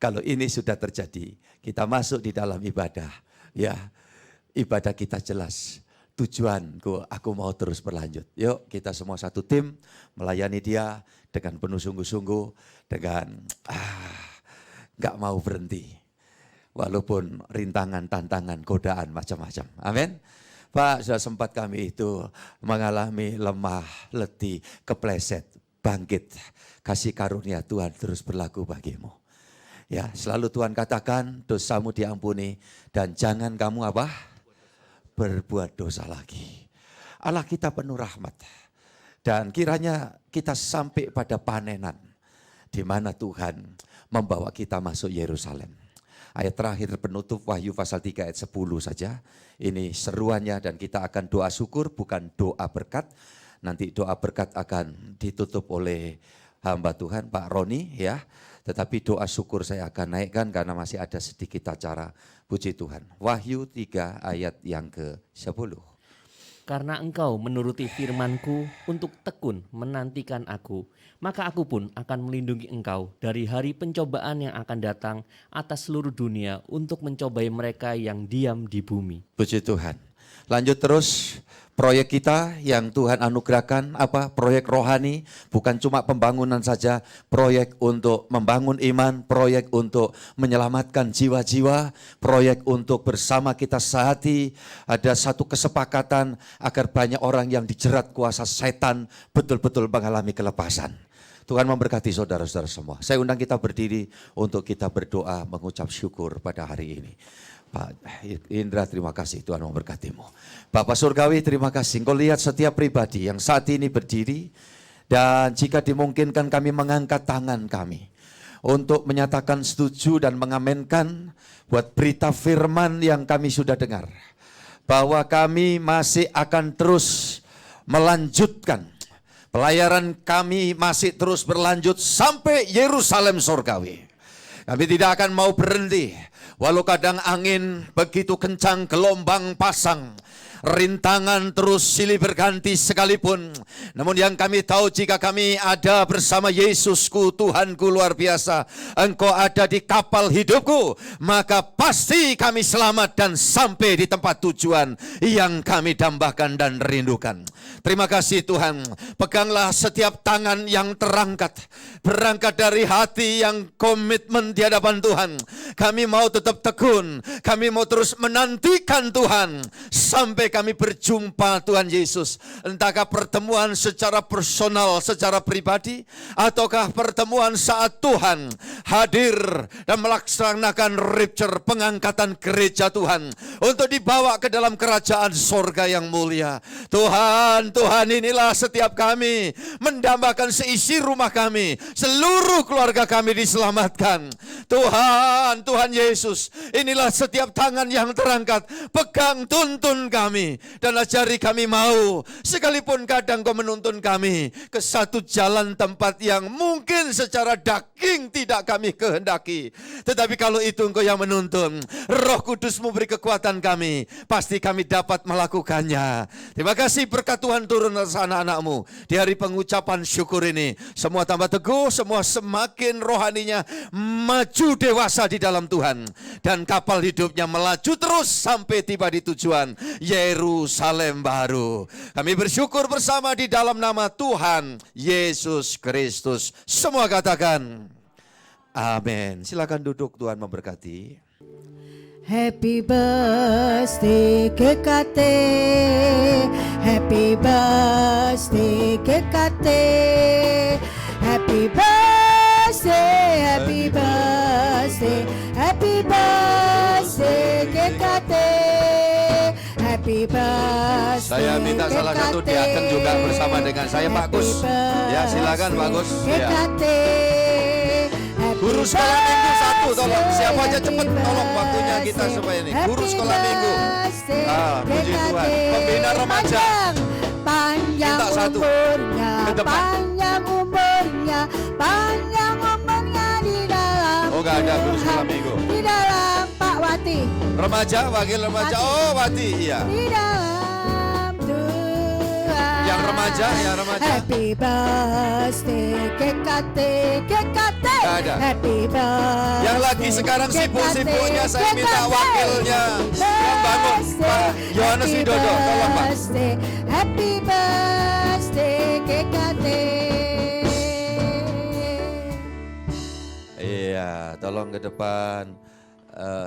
kalau ini sudah terjadi, kita masuk di dalam ibadah. Ya, ibadah kita jelas. Tujuanku, aku mau terus berlanjut. Yuk kita semua satu tim melayani dia dengan penuh sungguh-sungguh. Dengan gak mau berhenti. Walaupun rintangan, tantangan, godaan macam-macam. Amin. Pak, sudah sempat kami itu mengalami lemah, letih, kepleset, bangkit. Kasih karunia Tuhan terus berlaku bagimu. Ya, selalu Tuhan katakan dosamu diampuni dan jangan kamu apa? Berbuat dosa lagi. Allah kita penuh rahmat. Dan kiranya kita sampai pada panenan di mana Tuhan membawa kita masuk Yerusalem. Ayat terakhir penutup Wahyu pasal 3 ayat 10 saja. Ini seruannya dan kita akan doa syukur bukan doa berkat. Nanti doa berkat akan ditutup oleh hamba Tuhan Pak Roni ya. Tetapi doa syukur saya akan naikkan karena masih ada sedikit acara. Puji Tuhan. Wahyu 3 ayat yang ke-10. Karena engkau menuruti firman-Ku untuk tekun menantikan Aku, maka Aku pun akan melindungi engkau dari hari pencobaan yang akan datang atas seluruh dunia untuk mencobai mereka yang diam di bumi. Puji Tuhan. Lanjut terus, proyek kita yang Tuhan anugerahkan apa? Proyek rohani, bukan cuma pembangunan saja, proyek untuk membangun iman, proyek untuk menyelamatkan jiwa-jiwa, proyek untuk bersama kita sehati, ada satu kesepakatan agar banyak orang yang dijerat kuasa setan betul-betul mengalami kelepasan. Tuhan memberkati saudara-saudara semua. Saya undang kita berdiri untuk kita berdoa mengucap syukur pada hari ini. Pak Indra, terima kasih, Tuhan memberkatimu. Bapak Surgawi, terima kasih. Engkau lihat setiap pribadi yang saat ini berdiri, dan jika dimungkinkan kami mengangkat tangan kami untuk menyatakan setuju dan mengamenkan buat berita firman yang kami sudah dengar, bahwa kami masih akan terus melanjutkan pelayaran kami, masih terus berlanjut sampai Yerusalem Surgawi. Kami tidak akan mau berhenti, walau kadang angin begitu kencang, gelombang pasang, rintangan terus silih berganti sekalipun. Namun yang kami tahu, jika kami ada bersama Yesusku, Tuhanku luar biasa, Engkau ada di kapal hidupku, maka pasti kami selamat dan sampai di tempat tujuan yang kami dambakan dan rindukan. Terima kasih Tuhan. Peganglah setiap tangan yang terangkat, berangkat dari hati yang komitmen di hadapan Tuhan. Kami mau tetap tekun, kami mau terus menantikan Tuhan sampai kami berjumpa Tuhan Yesus. Entahkah pertemuan secara personal, secara pribadi, ataukah pertemuan saat Tuhan hadir dan melaksanakan rapture, pengangkatan gereja Tuhan, untuk dibawa ke dalam kerajaan sorga yang mulia. Tuhan, inilah setiap kami, mendambakan seisi rumah kami, seluruh keluarga kami diselamatkan. Tuhan Yesus, inilah setiap tangan yang terangkat, pegang tuntun kami, dan ajari kami mau, sekalipun kadang Kau menuntun kami ke satu jalan tempat yang mungkin secara daging tidak kami kehendaki, tetapi kalau itu Engkau yang menuntun, Roh Kudus-Mu beri kekuatan kami, pasti kami dapat melakukannya. Terima kasih, berkat Tuhan turun atas anak-anak-Mu di hari pengucapan syukur ini. Semua tambah teguh, semua semakin rohaninya maju dewasa di dalam Tuhan, dan kapal hidupnya melaju terus sampai tiba di tujuan Yerusalem baru. Kami bersyukur bersama di dalam nama Tuhan Yesus Kristus. Semua katakan amin. Silakan duduk, Tuhan memberkati. Happy birthday KKT, happy birthday KKT, happy birthday, happy birthday, happy birthday KKT, happy birthday. Saya minta salah satu diaken juga bersama dengan saya, Pak Gus. Ya, silakan Pak Gus. Ya. Guru sekolah minggu satu, tolong. Siapa aja cepat, tolong waktunya kita supaya ini. Guru sekolah minggu. Puji Tuhan. Pembina remaja. Panjang Minta satu. umurnya, Ke depan. panjang umurnya, panjang umurnya di dalam. Oh, nggak ada guru sekolah minggu. Di dalam Pak Wati. Remaja, wakil remaja. Oh, Wati, iya. Di dalam Tuhan. Yang remaja, ya remaja. Happy birthday KKT, KKT. Nggak ada. Happy birthday. Yang lagi sekarang sibuk-sibuknya saya minta wakilnya yang bangun, Pak Yohanes Widodo. Tolong Pak. Happy birthday KKT. Iya, tolong ke depan.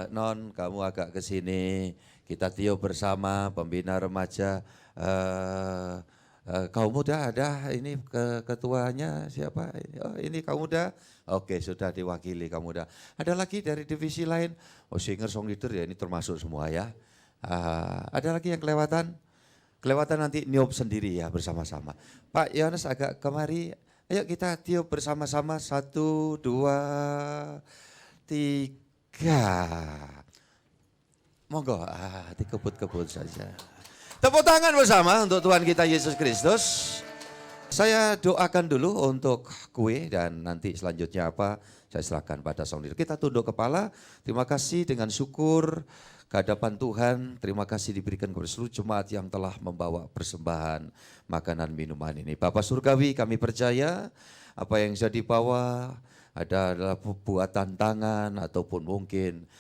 Non, kamu agak ke sini. Kita tiup bersama pembina remaja. Kaum muda ada, ini ketuanya siapa? Oh, ini kaum muda. Oke, sudah diwakili kaum muda. Ada lagi dari divisi lain? Oh, singer songwriter ya, ini termasuk semua ya. Ada lagi yang kelewatan? Kelewatan nanti niup sendiri ya bersama-sama. Pak Yohanes agak kemari. Ayo kita tiup bersama-sama. 1, 2, 3. Monggo, dikebut-kebut saja. Tepuk tangan bersama untuk Tuhan kita Yesus Kristus. Saya doakan dulu untuk kue dan nanti selanjutnya apa saya serahkan pada songwriter. Kita tunduk kepala, terima kasih dengan syukur kehadapan Tuhan. Terima kasih diberikan kepada seluruh jemaat yang telah membawa persembahan makanan minuman ini. Bapa Surgawi, kami percaya apa yang sudah dibawa adalah buatan tangan ataupun mungkin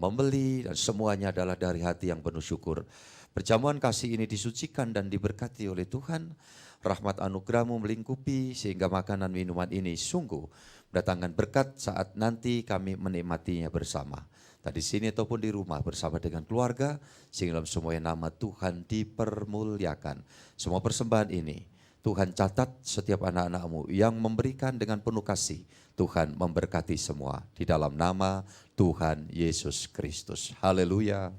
membeli dan semuanya adalah dari hati yang penuh syukur. Perjamuan kasih ini disucikan dan diberkati oleh Tuhan. Rahmat anugerah-Mu melingkupi sehingga makanan minuman ini sungguh mendatangkan berkat saat nanti kami menikmatinya bersama. Tadi sini ataupun di rumah bersama dengan keluarga, sehingga dalam semuanya nama Tuhan dipermuliakan. Semua persembahan ini Tuhan catat setiap anak-anak-Mu yang memberikan dengan penuh kasih. Tuhan memberkati semua di dalam nama Tuhan Yesus Kristus. Haleluya.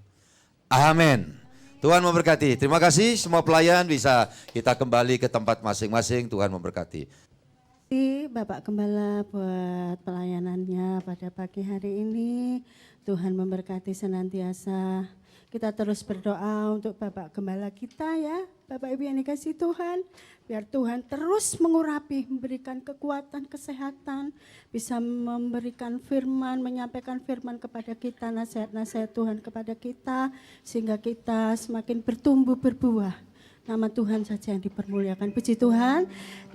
Amin. Tuhan memberkati. Terima kasih semua pelayan bisa kita kembali ke tempat masing-masing. Tuhan memberkati. Terima kasih Bapak Gembala buat pelayanannya pada pagi hari ini. Tuhan memberkati senantiasa. Kita terus berdoa untuk Bapak Gembala kita ya. Bapak Ibu yang dikasihi Tuhan. Biar Tuhan terus mengurapi, memberikan kekuatan, kesehatan. Bisa memberikan firman, menyampaikan firman kepada kita, nasihat-nasihat Tuhan kepada kita. Sehingga kita semakin bertumbuh, berbuah. Nama Tuhan saja yang dipermuliakan. Puji Tuhan.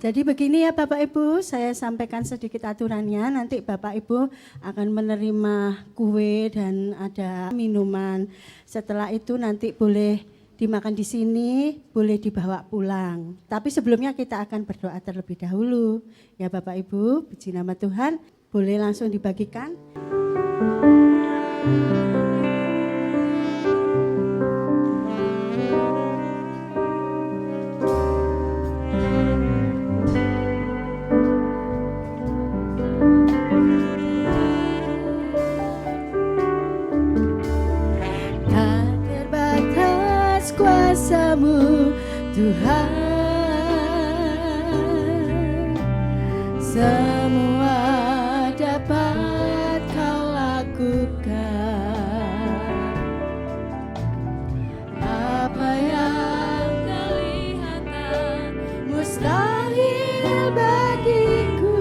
Jadi begini ya Bapak Ibu, saya sampaikan sedikit aturannya. Nanti Bapak Ibu akan menerima kue dan ada minuman. Setelah itu nanti boleh dimakan di sini, boleh dibawa pulang. Tapi sebelumnya kita akan berdoa terlebih dahulu. Ya Bapak Ibu, puji nama Tuhan. Boleh langsung dibagikan. Kuasa-Mu Tuhan, semua dapat Kau lakukan. Apa yang kelihatan mustahil bagiku,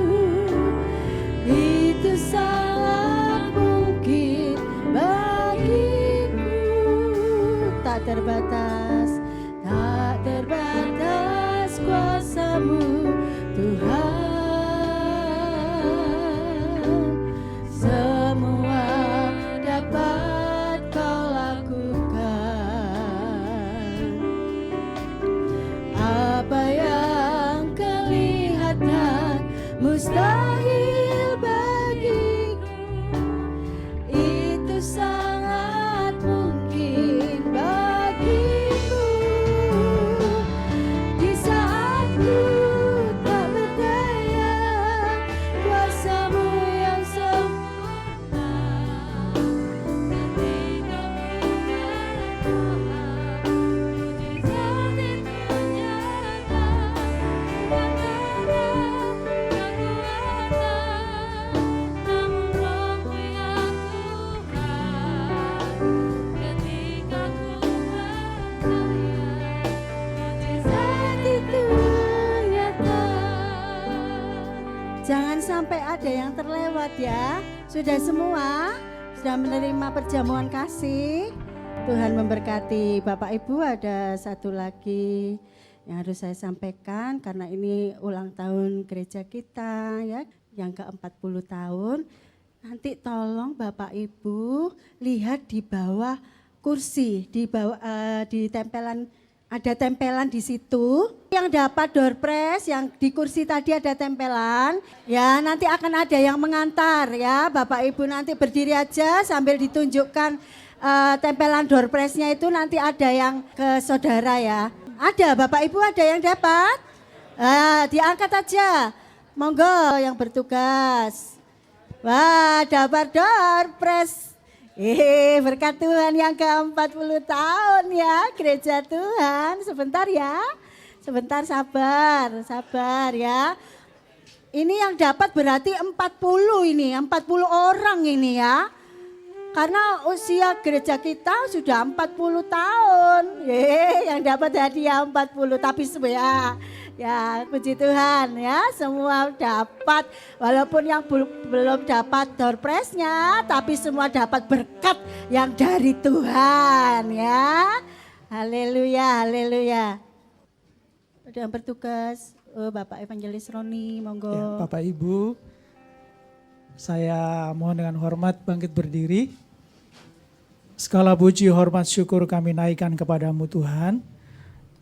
itu sangat mungkin bagiku. Tak terbatas, tak terbatas kuasa-Mu Tuhan, semua dapat Kau lakukan. Apa yang kelihatan mustahil bagiku, itu sangat mungkin bagiku. Di saat ku tak berdaya, kuasa-Mu yang sempurna. Ketika ku berdoa, mujizat itu nyata. Bukan karena kekuatan, namun Roh-Mu yang Tuhan. Ketika ku percaya, mujizat itu nyata. Jangan sampai ada yang terlewat ya. Sudah semua? Sudah menerima perjamuan kasih? Tuhan memberkati. Bapak Ibu, ada satu lagi yang harus saya sampaikan karena ini ulang tahun gereja kita ya, yang ke-40 tahun. Nanti tolong Bapak Ibu lihat di bawah kursi, di bawah di tempelan, ada tempelan di situ. Yang dapat door prize, yang di kursi tadi ada tempelan. Ya, nanti akan ada yang mengantar ya. Bapak Ibu nanti berdiri aja sambil ditunjukkan tempelan door prize-nya itu, nanti ada yang ke saudara ya. Ada, Bapak Ibu ada yang dapat? Diangkat aja. Monggo yang bertugas. Wah, dapat door prize. Berkat Tuhan yang ke-40 tahun ya, gereja Tuhan. Sebentar ya, sebentar sabar ya. Ini yang dapat berarti 40 ini, 40 orang ini ya. Karena usia gereja kita sudah 40 tahun. Yang dapat hadiah 40, tapi semua ya puji Tuhan ya, semua dapat. Walaupun yang belum dapat door prize-nya, tapi semua dapat berkat yang dari Tuhan ya. Haleluya, haleluya. Ada yang bertugas, Bapak Evangelis Roni, monggo. Ya, Bapak Ibu, saya mohon dengan hormat bangkit berdiri. Segala puji, hormat, syukur kami naikkan kepadamu Tuhan,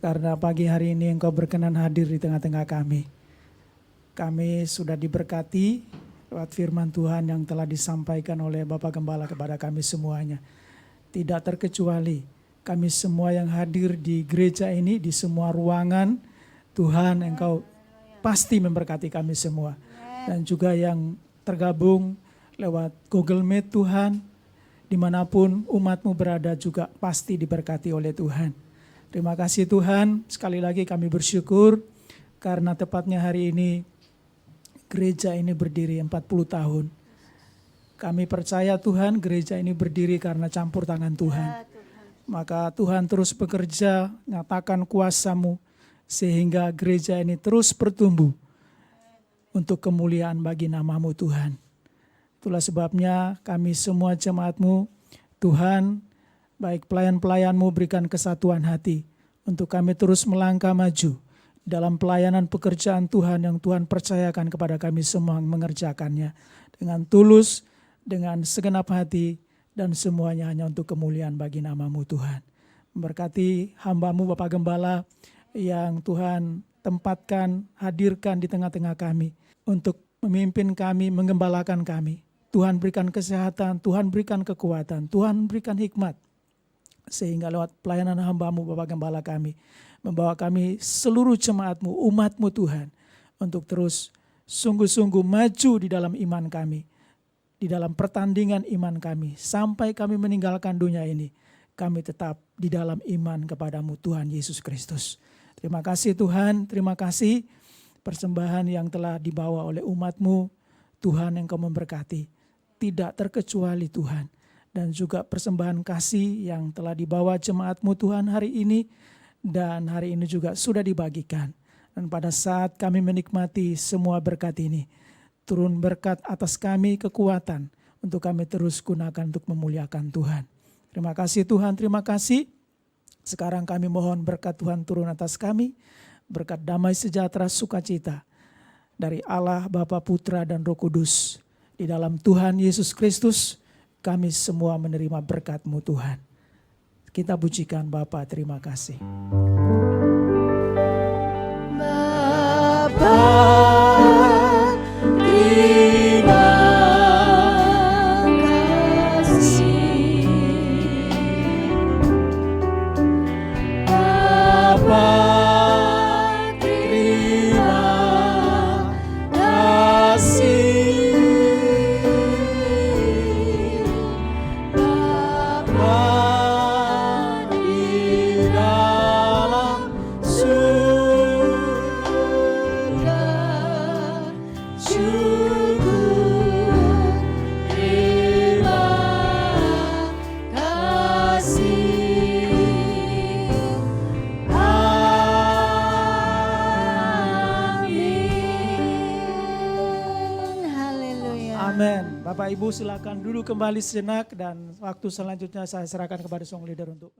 karena pagi hari ini Engkau berkenan hadir di tengah-tengah kami. Kami sudah diberkati lewat firman Tuhan yang telah disampaikan oleh Bapak Gembala kepada kami semuanya. Tidak terkecuali kami semua yang hadir di gereja ini, di semua ruangan, Tuhan Engkau pasti memberkati kami semua. Dan juga yang tergabung lewat Google Meet Tuhan, dimanapun umat-Mu berada juga pasti diberkati oleh Tuhan. Terima kasih Tuhan, sekali lagi kami bersyukur karena tepatnya hari ini gereja ini berdiri 40 tahun. Kami percaya Tuhan gereja ini berdiri karena campur tangan Tuhan. Maka Tuhan terus bekerja, nyatakan kuasa-Mu sehingga gereja ini terus bertumbuh untuk kemuliaan bagi nama-Mu Tuhan. Itulah sebabnya kami semua jemaat-Mu, Tuhan, baik pelayan-pelayan-Mu berikan kesatuan hati untuk kami terus melangkah maju dalam pelayanan pekerjaan Tuhan yang Tuhan percayakan kepada kami semua mengerjakannya dengan tulus, dengan segenap hati, dan semuanya hanya untuk kemuliaan bagi nama-Mu Tuhan. Memberkati hamba-Mu Bapak Gembala yang Tuhan tempatkan, hadirkan di tengah-tengah kami untuk memimpin kami, menggembalakan kami. Tuhan berikan kesehatan, Tuhan berikan kekuatan, Tuhan berikan hikmat. Sehingga lewat pelayanan hamba-Mu Bapak Gembala kami, membawa kami seluruh jemaat-Mu, umat-Mu Tuhan, untuk terus sungguh-sungguh maju di dalam iman kami, di dalam pertandingan iman kami, sampai kami meninggalkan dunia ini, kami tetap di dalam iman kepada-Mu Tuhan Yesus Kristus. Terima kasih Tuhan, terima kasih persembahan yang telah dibawa oleh umat-Mu, Tuhan yang Kau memberkati. Tidak terkecuali Tuhan, dan juga persembahan kasih yang telah dibawa jemaat-Mu Tuhan hari ini, dan hari ini juga sudah dibagikan. Dan pada saat kami menikmati semua berkat ini, turun berkat atas kami, kekuatan untuk kami terus gunakan untuk memuliakan Tuhan. Terima kasih Tuhan, terima kasih. Sekarang kami mohon berkat Tuhan turun atas kami, berkat damai sejahtera sukacita dari Allah Bapa, Putra, dan Roh Kudus. Di dalam Tuhan Yesus Kristus kami semua menerima berkat-Mu Tuhan. Kita pujikan Bapa, terima kasih. Bapa, terima kasih. Bapa, terima kasih. Amin. Bapak Ibu silakan duduk kembali sejenak dan waktu selanjutnya saya serahkan kepada song leader untuk